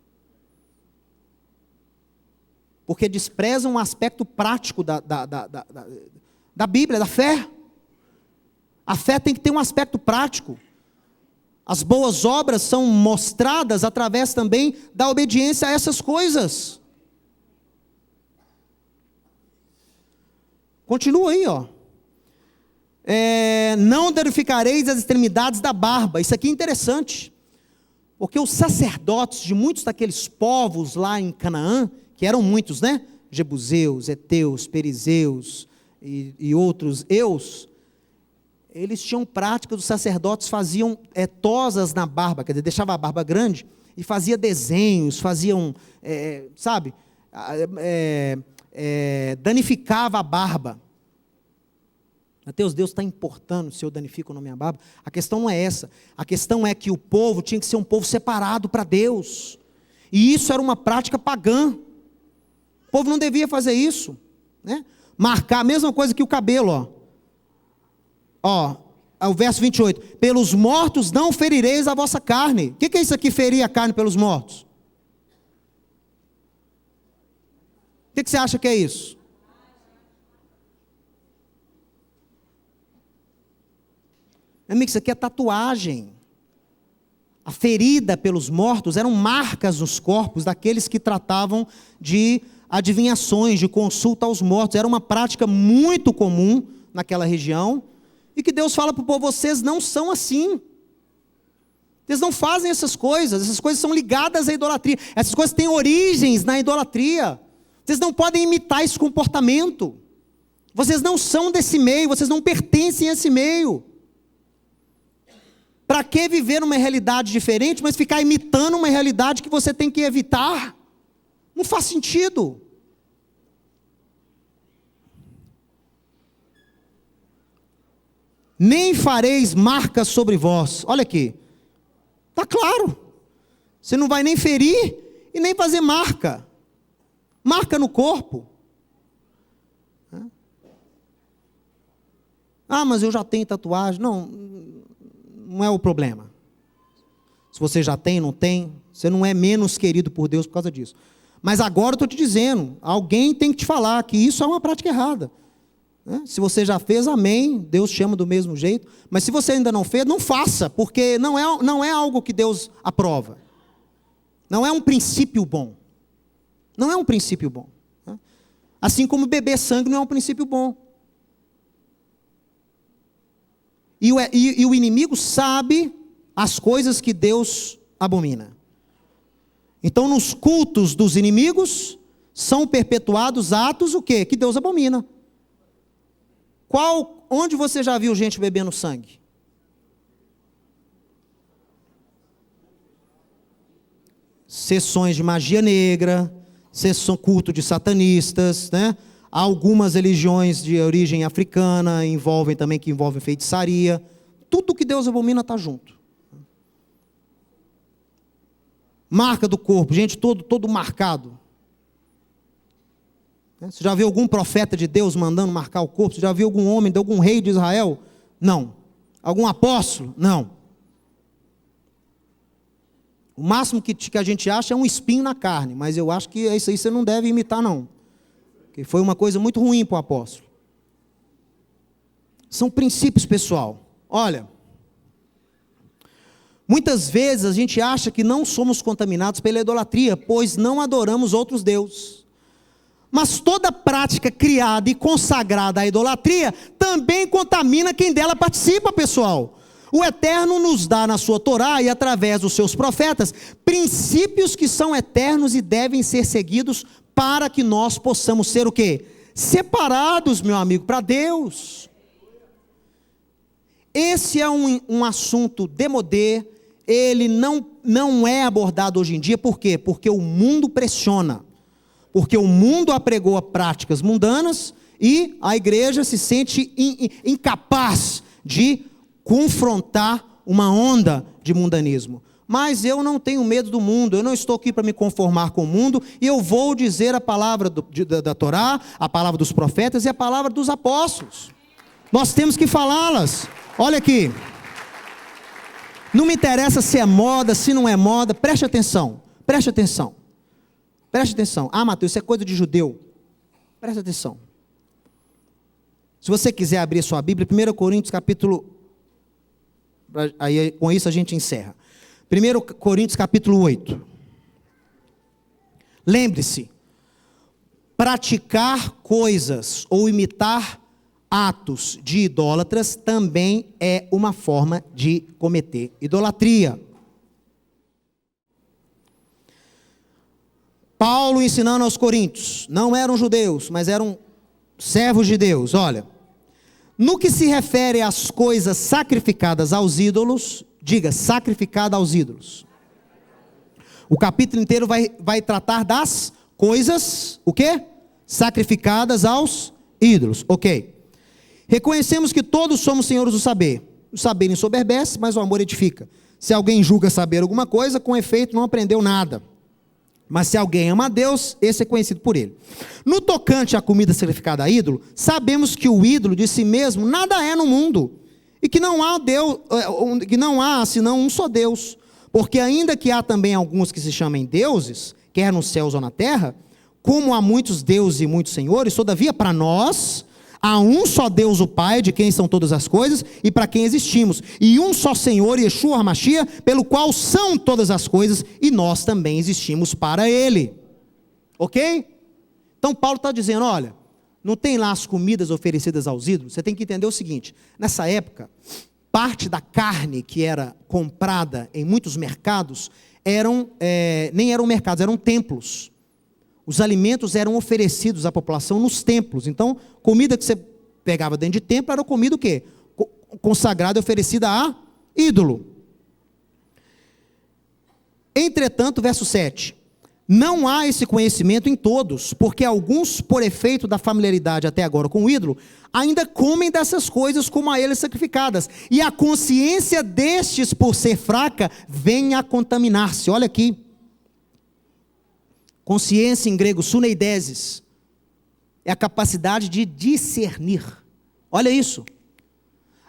[SPEAKER 1] Porque desprezam o aspecto prático da Bíblia, da fé. A fé tem que ter um aspecto prático. As boas obras são mostradas através também da obediência a essas coisas. Continua aí, ó. Não danificareis as extremidades da barba. Isso aqui é interessante. Porque os sacerdotes de muitos daqueles povos lá em Canaã, que eram muitos, né? Jebuseus, Heteus, Perizeus e outros eus, eles tinham prática, os sacerdotes faziam tosas na barba, quer dizer, deixava a barba grande e fazia desenhos, faziam, danificava a barba. Mateus, Deus está importando se eu danifico ou não minha barba? A questão não é essa. A questão é que o povo tinha que ser um povo separado para Deus. E isso era uma prática pagã. O povo não devia fazer isso, né? Marcar a mesma coisa que o cabelo, o verso 28. Pelos mortos não ferireis a vossa carne. O que é isso aqui, ferir a carne pelos mortos? O que você acha que é isso? Amigo, isso aqui é tatuagem. A ferida pelos mortos eram marcas nos corpos daqueles que tratavam de adivinhações, de consulta aos mortos. Era uma prática muito comum naquela região. E que Deus fala para o povo, vocês não são assim. Vocês não fazem essas coisas são ligadas à idolatria. Essas coisas têm origens na idolatria. Vocês não podem imitar esse comportamento. Vocês não são desse meio, vocês não pertencem a esse meio. Para que viver numa realidade diferente, mas ficar imitando uma realidade que você tem que evitar? Não faz sentido. Nem fareis marcas sobre vós. Olha aqui. Está claro. Você não vai nem ferir e nem fazer marca. Marca no corpo. Ah, mas eu já tenho tatuagem. Não, não é o problema. Se você já tem, não tem, você não é menos querido por Deus por causa disso. Mas agora eu estou te dizendo, alguém tem que te falar que isso é uma prática errada. Se você já fez, amém, Deus te ama do mesmo jeito. Mas se você ainda não fez, não faça, porque não é algo que Deus aprova. Não é um princípio bom. Não é um princípio bom. Assim como beber sangue não é um princípio bom. E o inimigo sabe as coisas que Deus abomina. Então, nos cultos dos inimigos, são perpetuados atos o quê? Que Deus abomina. Onde você já viu gente bebendo sangue? Sessões de magia negra, culto de satanistas, né? Algumas religiões de origem africana que envolvem feitiçaria. Tudo que Deus abomina está junto. Marca do corpo, gente todo marcado. Você já viu algum profeta de Deus mandando marcar o corpo? Você já viu algum homem, algum rei de Israel? Não. Algum apóstolo? Não. O máximo que a gente acha é um espinho na carne, mas eu acho que isso aí você não deve imitar, não. Porque foi uma coisa muito ruim para o apóstolo. São princípios, pessoal. Olha, muitas vezes a gente acha que não somos contaminados pela idolatria, pois não adoramos outros deuses. Mas toda prática criada e consagrada à idolatria também contamina quem dela participa, pessoal. O Eterno nos dá na sua Torá e através dos seus profetas princípios que são eternos e devem ser seguidos para que nós possamos ser o quê? Separados, meu amigo, para Deus. Esse é um assunto demodê, ele não é abordado hoje em dia, por quê? Porque o mundo pressiona. Porque o mundo apregou a práticas mundanas e a igreja se sente incapaz de confrontar uma onda de mundanismo. Mas eu não tenho medo do mundo, eu não estou aqui para me conformar com o mundo, e eu vou dizer a palavra da Torá, a palavra dos profetas e a palavra dos apóstolos. Nós temos que falá-las. Olha aqui. Não me interessa se é moda, se não é moda, preste atenção, preste atenção. Preste atenção. Ah, Mateus, isso é coisa de judeu. Preste atenção. Se você quiser abrir sua Bíblia, 1 Coríntios capítulo... Aí com isso a gente encerra. 1 Coríntios capítulo 8. Lembre-se, praticar coisas ou imitar atos de idólatras também é uma forma de cometer idolatria. Paulo ensinando aos coríntios, não eram judeus, mas eram servos de Deus. Olha, no que se refere às coisas sacrificadas aos ídolos, diga, sacrificada aos ídolos. O capítulo inteiro vai tratar das coisas, o quê? Sacrificadas aos ídolos, ok. Reconhecemos que todos somos senhores do saber. O saber ensoberbece, mas o amor edifica. Se alguém julga saber alguma coisa, com efeito não aprendeu nada. Mas se alguém ama a Deus, esse é conhecido por ele. No tocante à comida sacrificada a ídolo, sabemos que o ídolo de si mesmo nada é no mundo, e que não há senão um só Deus. Porque ainda que há também alguns que se chamem deuses, quer nos céus ou na terra, como há muitos deuses e muitos senhores, todavia para nós há um só Deus, o Pai, de quem são todas as coisas e para quem existimos, e um só Senhor, Yeshua HaMashiach, pelo qual são todas as coisas, e nós também existimos para Ele. Ok? Então Paulo está dizendo, olha, não tem lá as comidas oferecidas aos ídolos, você tem que entender o seguinte, nessa época, parte da carne que era comprada em muitos mercados, nem eram mercados, eram templos. Os alimentos eram oferecidos à população nos templos. Então, comida que você pegava dentro de templo era comida o quê? Consagrada e oferecida a ídolo. Entretanto, verso 7. Não há esse conhecimento em todos, porque alguns, por efeito da familiaridade até agora com o ídolo, ainda comem dessas coisas como a eles sacrificadas. E a consciência destes, por ser fraca, vem a contaminar-se. Olha aqui. Consciência em grego, suneidesis, é a capacidade de discernir. Olha isso.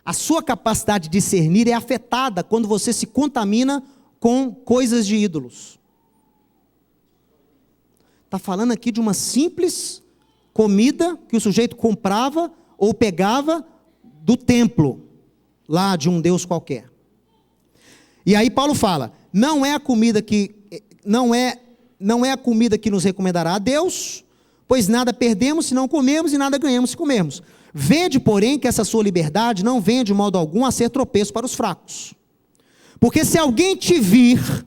[SPEAKER 1] A sua capacidade de discernir é afetada quando você se contamina com coisas de ídolos. Está falando aqui de uma simples comida que o sujeito comprava ou pegava do templo, lá de um Deus qualquer. E aí Paulo fala, não é a comida que nos recomendará a Deus, pois nada perdemos se não comemos e nada ganhamos se comermos. Vede, porém, que essa sua liberdade não venha de modo algum a ser tropeço para os fracos. Porque se alguém te vir,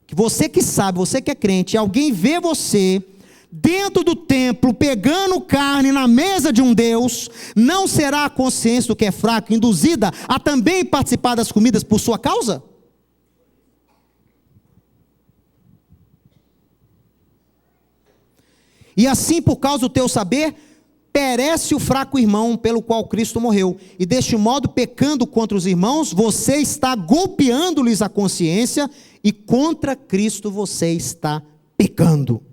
[SPEAKER 1] que você que sabe, você que é crente, alguém vê você dentro do templo, pegando carne na mesa de um Deus, não será a consciência do que é fraco induzida a também participar das comidas por sua causa? E assim, por causa do teu saber, perece o fraco irmão pelo qual Cristo morreu. E deste modo, pecando contra os irmãos, você está golpeando-lhes a consciência, e contra Cristo você está pecando.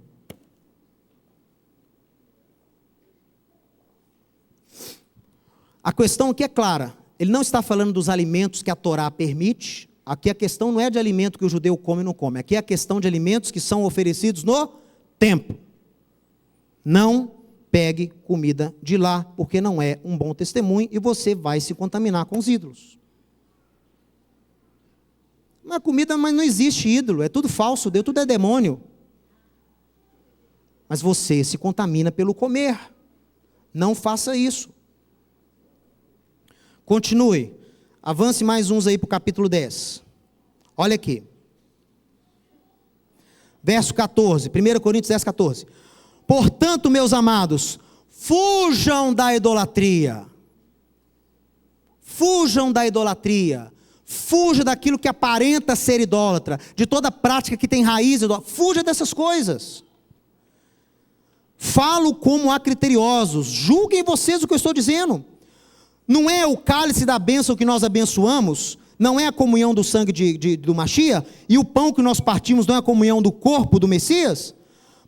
[SPEAKER 1] A questão aqui é clara. Ele não está falando dos alimentos que a Torá permite. Aqui a questão não é de alimento que o judeu come ou não come. Aqui é a questão de alimentos que são oferecidos no templo. Não pegue comida de lá, porque não é um bom testemunho e você vai se contaminar com os ídolos. Uma comida, mas não existe ídolo, é tudo falso, Deus, tudo é demônio. Mas você se contamina pelo comer. Não faça isso. Continue. Avance mais uns aí para o capítulo 10. Olha aqui. Verso 14, 1 Coríntios 10, 14. Portanto, meus amados, fujam da idolatria. Fujam da idolatria. Fuja daquilo que aparenta ser idólatra, de toda prática que tem raiz idólatra. Fuja dessas coisas. Falo como a criteriosos. Julguem vocês o que eu estou dizendo. Não é o cálice da bênção que nós abençoamos, não é a comunhão do sangue do Machia, e o pão que nós partimos não é a comunhão do corpo do Messias?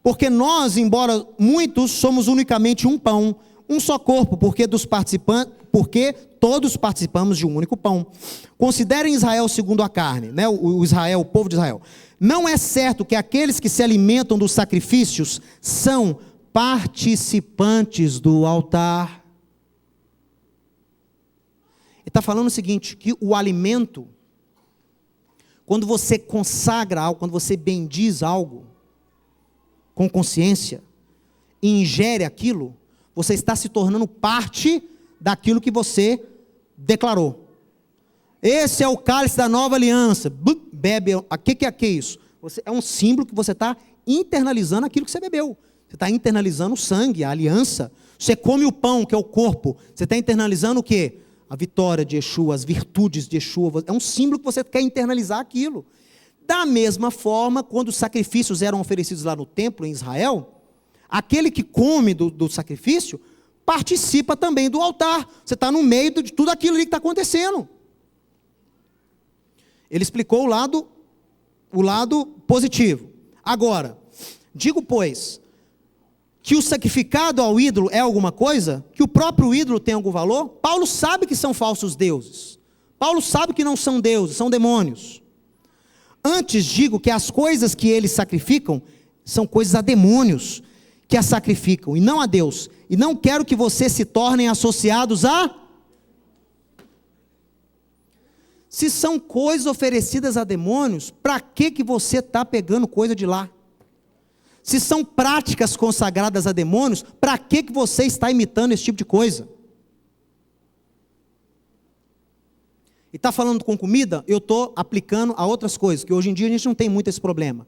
[SPEAKER 1] Porque nós, embora muitos, somos unicamente um pão, um só corpo, porque todos participamos de um único pão. Considerem Israel segundo a carne, né? O povo de Israel. Não é certo que aqueles que se alimentam dos sacrifícios são participantes do altar? Ele está falando o seguinte, que o alimento, quando você consagra algo, quando você bendiz algo, com consciência, e ingere aquilo, você está se tornando parte daquilo que você declarou. Esse é o cálice da nova aliança. Bebe, o que é isso? É um símbolo que você está internalizando aquilo que você bebeu. Você está internalizando o sangue, a aliança. Você come o pão, que é o corpo. Você está internalizando o quê? A vitória de Yeshua, as virtudes de Yeshua. É um símbolo que você quer internalizar aquilo. Da mesma forma, quando os sacrifícios eram oferecidos lá no templo, em Israel, aquele que come do sacrifício, participa também do altar. Você está no meio de tudo aquilo ali que está acontecendo. Ele explicou o lado positivo. Agora, digo, pois, que o sacrificado ao ídolo é alguma coisa? Que o próprio ídolo tem algum valor? Paulo sabe que são falsos deuses. Paulo sabe que não são deuses, são demônios. Antes digo que as coisas que eles sacrificam são coisas a demônios que as sacrificam, e não a Deus. E não quero que vocês se tornem associados a... Se são coisas oferecidas a demônios, para que você está pegando coisa de lá? Se são práticas consagradas a demônios, para que você está imitando esse tipo de coisa? E está falando com comida, eu estou aplicando a outras coisas, que hoje em dia a gente não tem muito esse problema.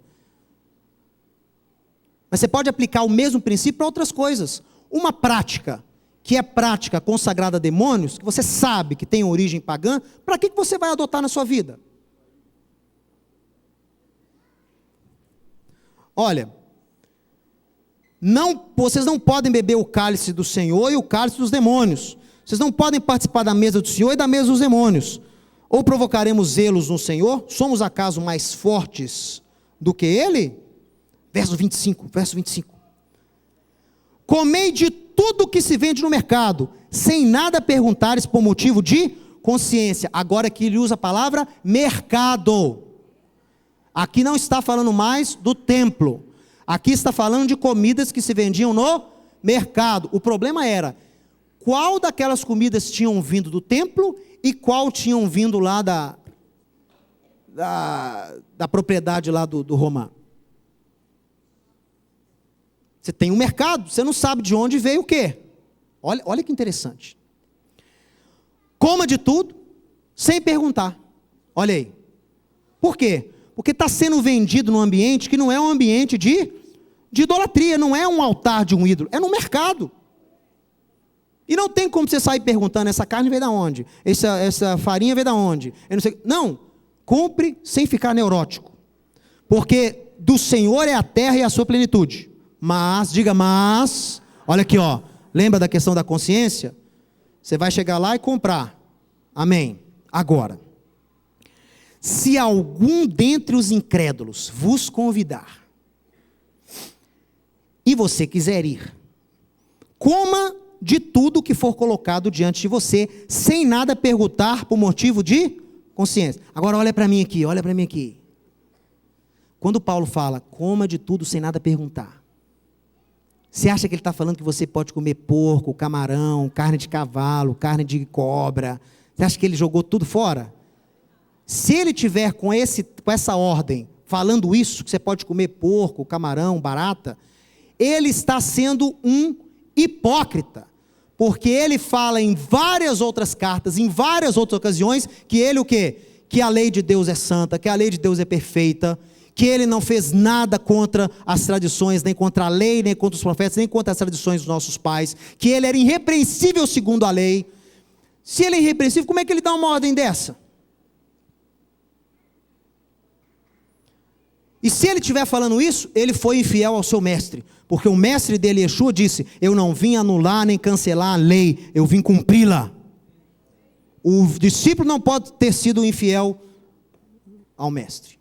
[SPEAKER 1] Mas você pode aplicar o mesmo princípio para outras coisas. Uma prática, que é prática consagrada a demônios, que você sabe que tem origem pagã, para que você vai adotar na sua vida? Olha, vocês não podem beber o cálice do Senhor e o cálice dos demônios. Vocês não podem participar da mesa do Senhor e da mesa dos demônios. Ou provocaremos zelos no Senhor? Somos acaso mais fortes do que Ele? Verso 25. Comei de tudo que se vende no mercado, sem nada perguntares por motivo de consciência. Agora aqui ele usa a palavra mercado. Aqui não está falando mais do templo. Aqui está falando de comidas que se vendiam no mercado. O problema era, qual daquelas comidas tinham vindo do templo e qual tinham vindo lá da propriedade lá do romano? Você tem um mercado, você não sabe de onde veio o quê. Olha que interessante. Coma de tudo, sem perguntar. Olha aí. Por quê? Porque está sendo vendido num ambiente que não é um ambiente de idolatria, não é um altar de um ídolo, é no mercado. E não tem como você sair perguntando, essa carne veio da onde? Essa farinha veio da onde? Não, compre sem ficar neurótico. Porque do Senhor é a terra e a sua plenitude. Mas, olha aqui, ó, lembra da questão da consciência? Você vai chegar lá e comprar. Amém. Agora, se algum dentre os incrédulos vos convidar, e você quiser ir, coma de tudo que for colocado diante de você, sem nada perguntar por motivo de consciência. Agora olha para mim aqui. Quando Paulo fala, coma de tudo sem nada perguntar, você acha que ele está falando que você pode comer porco, camarão, carne de cavalo, carne de cobra? Você acha que ele jogou tudo fora? Se ele tiver com essa ordem, falando isso, que você pode comer porco, camarão, barata, ele está sendo um hipócrita, porque ele fala em várias outras cartas, em várias outras ocasiões, que ele o quê? Que a lei de Deus é santa, que a lei de Deus é perfeita, que ele não fez nada contra as tradições, nem contra a lei, nem contra os profetas, nem contra as tradições dos nossos pais, que ele era irrepreensível segundo a lei. Se ele é irrepreensível, como é que ele dá uma ordem dessa? E se ele estiver falando isso, ele foi infiel ao seu mestre, porque o mestre dele, Yeshua, disse, eu não vim anular nem cancelar a lei, eu vim cumpri-la. O discípulo não pode ter sido infiel ao mestre.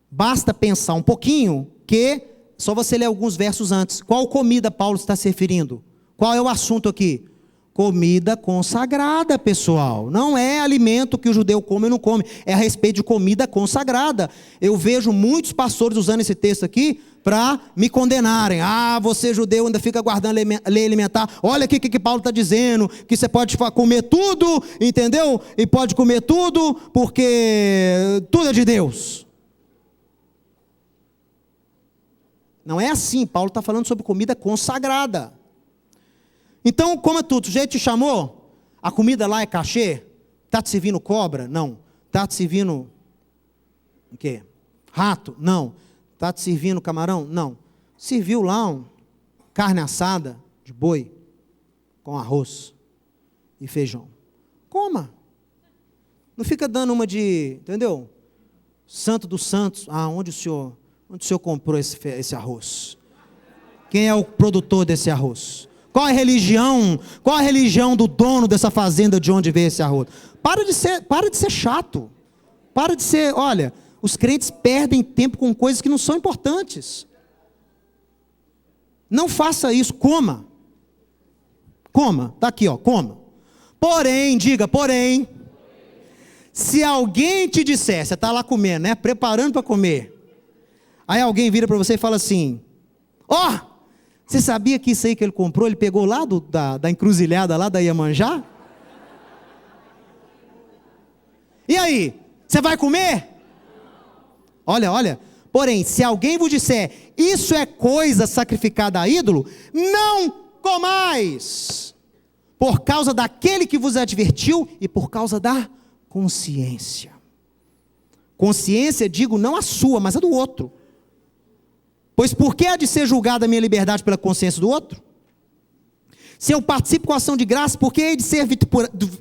[SPEAKER 1] Basta pensar um pouquinho que, só você ler alguns versos antes, qual comida Paulo está se referindo? Qual é o assunto aqui? Comida consagrada, pessoal. Não é alimento que o judeu come ou não come, é a respeito de comida consagrada. Eu vejo muitos pastores usando esse texto aqui para me condenarem. Ah, você judeu ainda fica guardando lei alimentar. Olha aqui o que Paulo está dizendo, que você pode comer tudo, entendeu? E pode comer tudo, porque tudo é de Deus. Não é assim, Paulo está falando sobre comida consagrada. Então, coma tudo, o sujeito te chamou, a comida lá é cachê? Está te servindo cobra? Não. Está te servindo o quê? Rato? Não. Está te servindo camarão? Não. Serviu lá carne assada de boi, com arroz e feijão. Coma. Não fica dando uma de, entendeu? Santo dos santos. Ah, onde o senhor comprou esse arroz? Quem é o produtor desse arroz? Qual é a religião? Qual a religião do dono dessa fazenda, de onde veio esse arroz? Para de ser chato. Para de ser, olha, os crentes perdem tempo com coisas que não são importantes. Não faça isso, coma. Coma, está aqui, ó, coma. Porém, diga, porém, se alguém te disser, você está lá comendo, né? Preparando para comer. Aí alguém vira para você e fala assim, ó, você sabia que isso aí que ele comprou, ele pegou lá da encruzilhada lá da Iemanjá? E aí, você vai comer? Olha, porém, se alguém vos disser, isso é coisa sacrificada a ídolo, não comais, por causa daquele que vos advertiu e por causa da consciência. Consciência, digo, não a sua, mas a do outro. Pois por que há de ser julgada a minha liberdade pela consciência do outro? Se eu participo com a ação de graça, por que hei de ser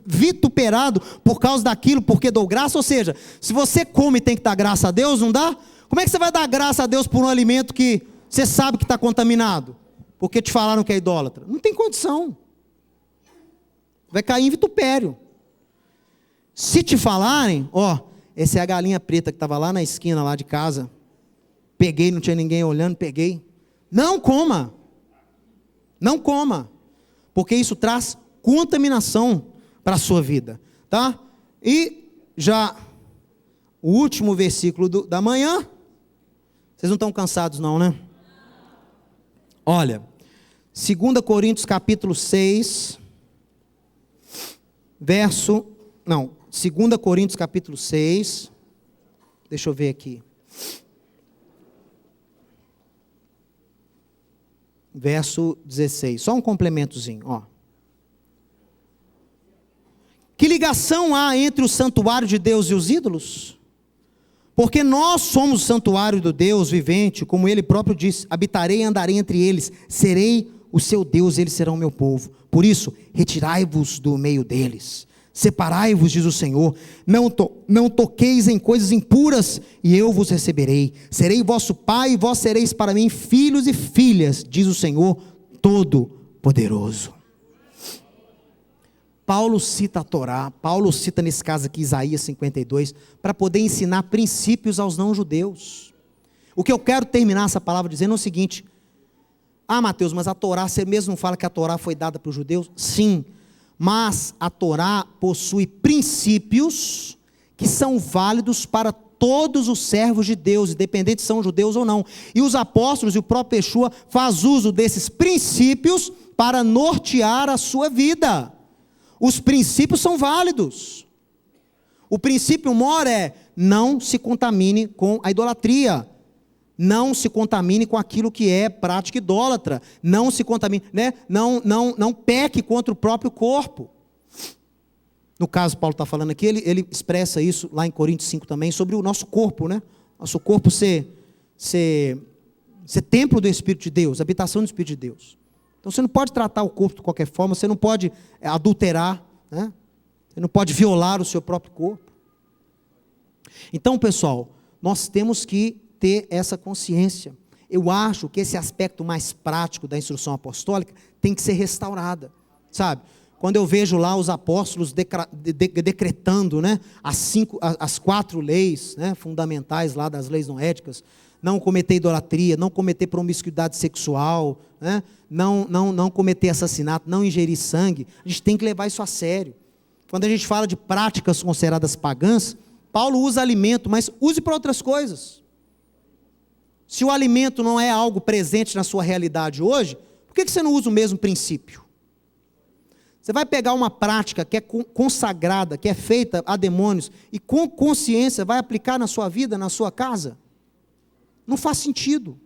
[SPEAKER 1] vituperado por causa daquilo, porque dou graça? Ou seja, se você come e tem que dar graça a Deus, não dá? Como é que você vai dar graça a Deus por um alimento que você sabe que está contaminado? Porque te falaram que é idólatra. Não tem condição. Vai cair em vitupério. Se te falarem, essa é a galinha preta que estava lá na esquina lá de casa. Peguei, não tinha ninguém olhando, peguei. Não coma. Não coma. Porque isso traz contaminação para a sua vida. Tá? E já o último versículo da manhã. Vocês não estão cansados não, né? Olha, 2 Coríntios capítulo 6, 2 Coríntios capítulo 6, deixa eu ver aqui. Verso 16, só um complementozinho, Que ligação há entre o santuário de Deus e os ídolos? Porque nós somos o santuário do Deus vivente, como Ele próprio disse, habitarei e andarei entre eles, serei o seu Deus, eles serão o meu povo. Por isso, retirai-vos do meio deles, separai-vos, diz o Senhor, não toqueis em coisas impuras, e eu vos receberei, serei vosso pai, e vós sereis para mim filhos e filhas, diz o Senhor Todo-Poderoso. Paulo cita a Torá, Paulo cita nesse caso aqui Isaías 52, para poder ensinar princípios aos não-judeus. O que eu quero terminar essa palavra dizendo é o seguinte: Mateus, mas a Torá, você mesmo não fala que a Torá foi dada para os judeus? Sim, mas a Torá possui princípios que são válidos para todos os servos de Deus, independente se são judeus ou não. E os apóstolos e o próprio Yeshua faz uso desses princípios para nortear a sua vida. Os princípios são válidos. O princípio maior é: não se contamine com a idolatria. Não se contamine com aquilo que é prática idólatra. Não se contamine, não peque contra o próprio corpo. No caso, Paulo está falando aqui, ele expressa isso lá em Coríntios 5 também, sobre o nosso corpo, Nosso corpo ser templo do Espírito de Deus, habitação do Espírito de Deus. Então você não pode tratar o corpo de qualquer forma, você não pode adulterar, Você não pode violar o seu próprio corpo. Então, pessoal, nós temos que ter essa consciência. Eu acho que esse aspecto mais prático da instrução apostólica tem que ser restaurada, sabe? Quando eu vejo lá os apóstolos decretando, as 4 leis, fundamentais lá das leis noéticas: não cometer idolatria, não cometer promiscuidade sexual, não cometer assassinato, não ingerir sangue. A gente tem que levar isso a sério. Quando a gente fala de práticas consideradas pagãs, Paulo usa alimento, mas use para outras coisas. Se o alimento não é algo presente na sua realidade hoje, por que você não usa o mesmo princípio? Você vai pegar uma prática que é consagrada, que é feita a demônios, e com consciência vai aplicar na sua vida, na sua casa? Não faz sentido.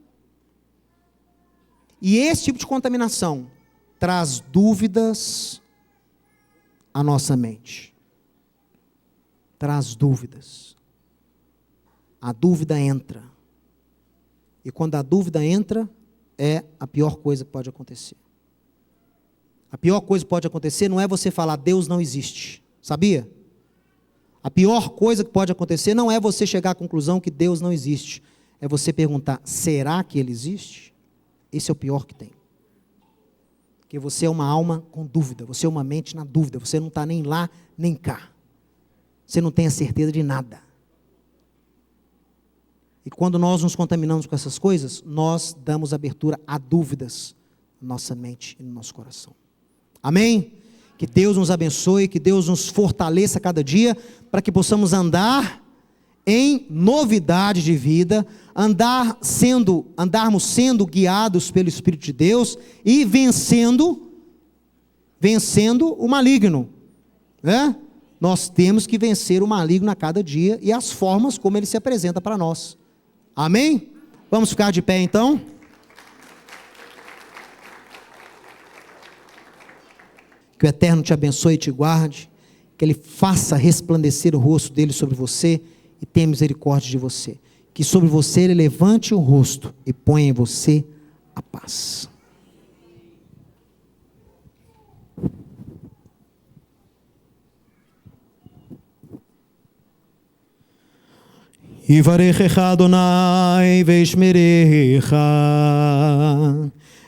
[SPEAKER 1] E esse tipo de contaminação traz dúvidas à nossa mente. Traz dúvidas. A dúvida entra. E quando a dúvida entra, é a pior coisa que pode acontecer. A pior coisa que pode acontecer não é você falar Deus não existe. Sabia? A pior coisa que pode acontecer não é você chegar à conclusão que Deus não existe. É você perguntar: será que Ele existe? Esse é o pior que tem. Porque você é uma alma com dúvida, você é uma mente na dúvida, você não está nem lá, nem cá. Você não tem a certeza de nada. E quando nós nos contaminamos com essas coisas, nós damos abertura a dúvidas na nossa mente e no nosso coração. Amém? Que Deus nos abençoe, que Deus nos fortaleça a cada dia, para que possamos andar em novidade de vida, andarmos sendo guiados pelo Espírito de Deus e vencendo o maligno. Nós temos que vencer o maligno a cada dia e as formas como ele se apresenta para nós. Amém? Vamos ficar de pé então? Que o Eterno te abençoe e te guarde, que Ele faça resplandecer o rosto dele sobre você e tenha misericórdia de você. Que que sobre você ele levante o rosto e ponha em você a paz. Yivarechecha Adonai veishmerecha,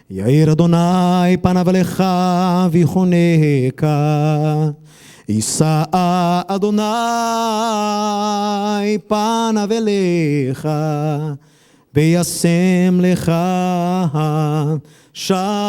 [SPEAKER 1] Yair Adonai panav alecha vichoneka, Yisa Adonai panav elecha, veyasem lecha shalom.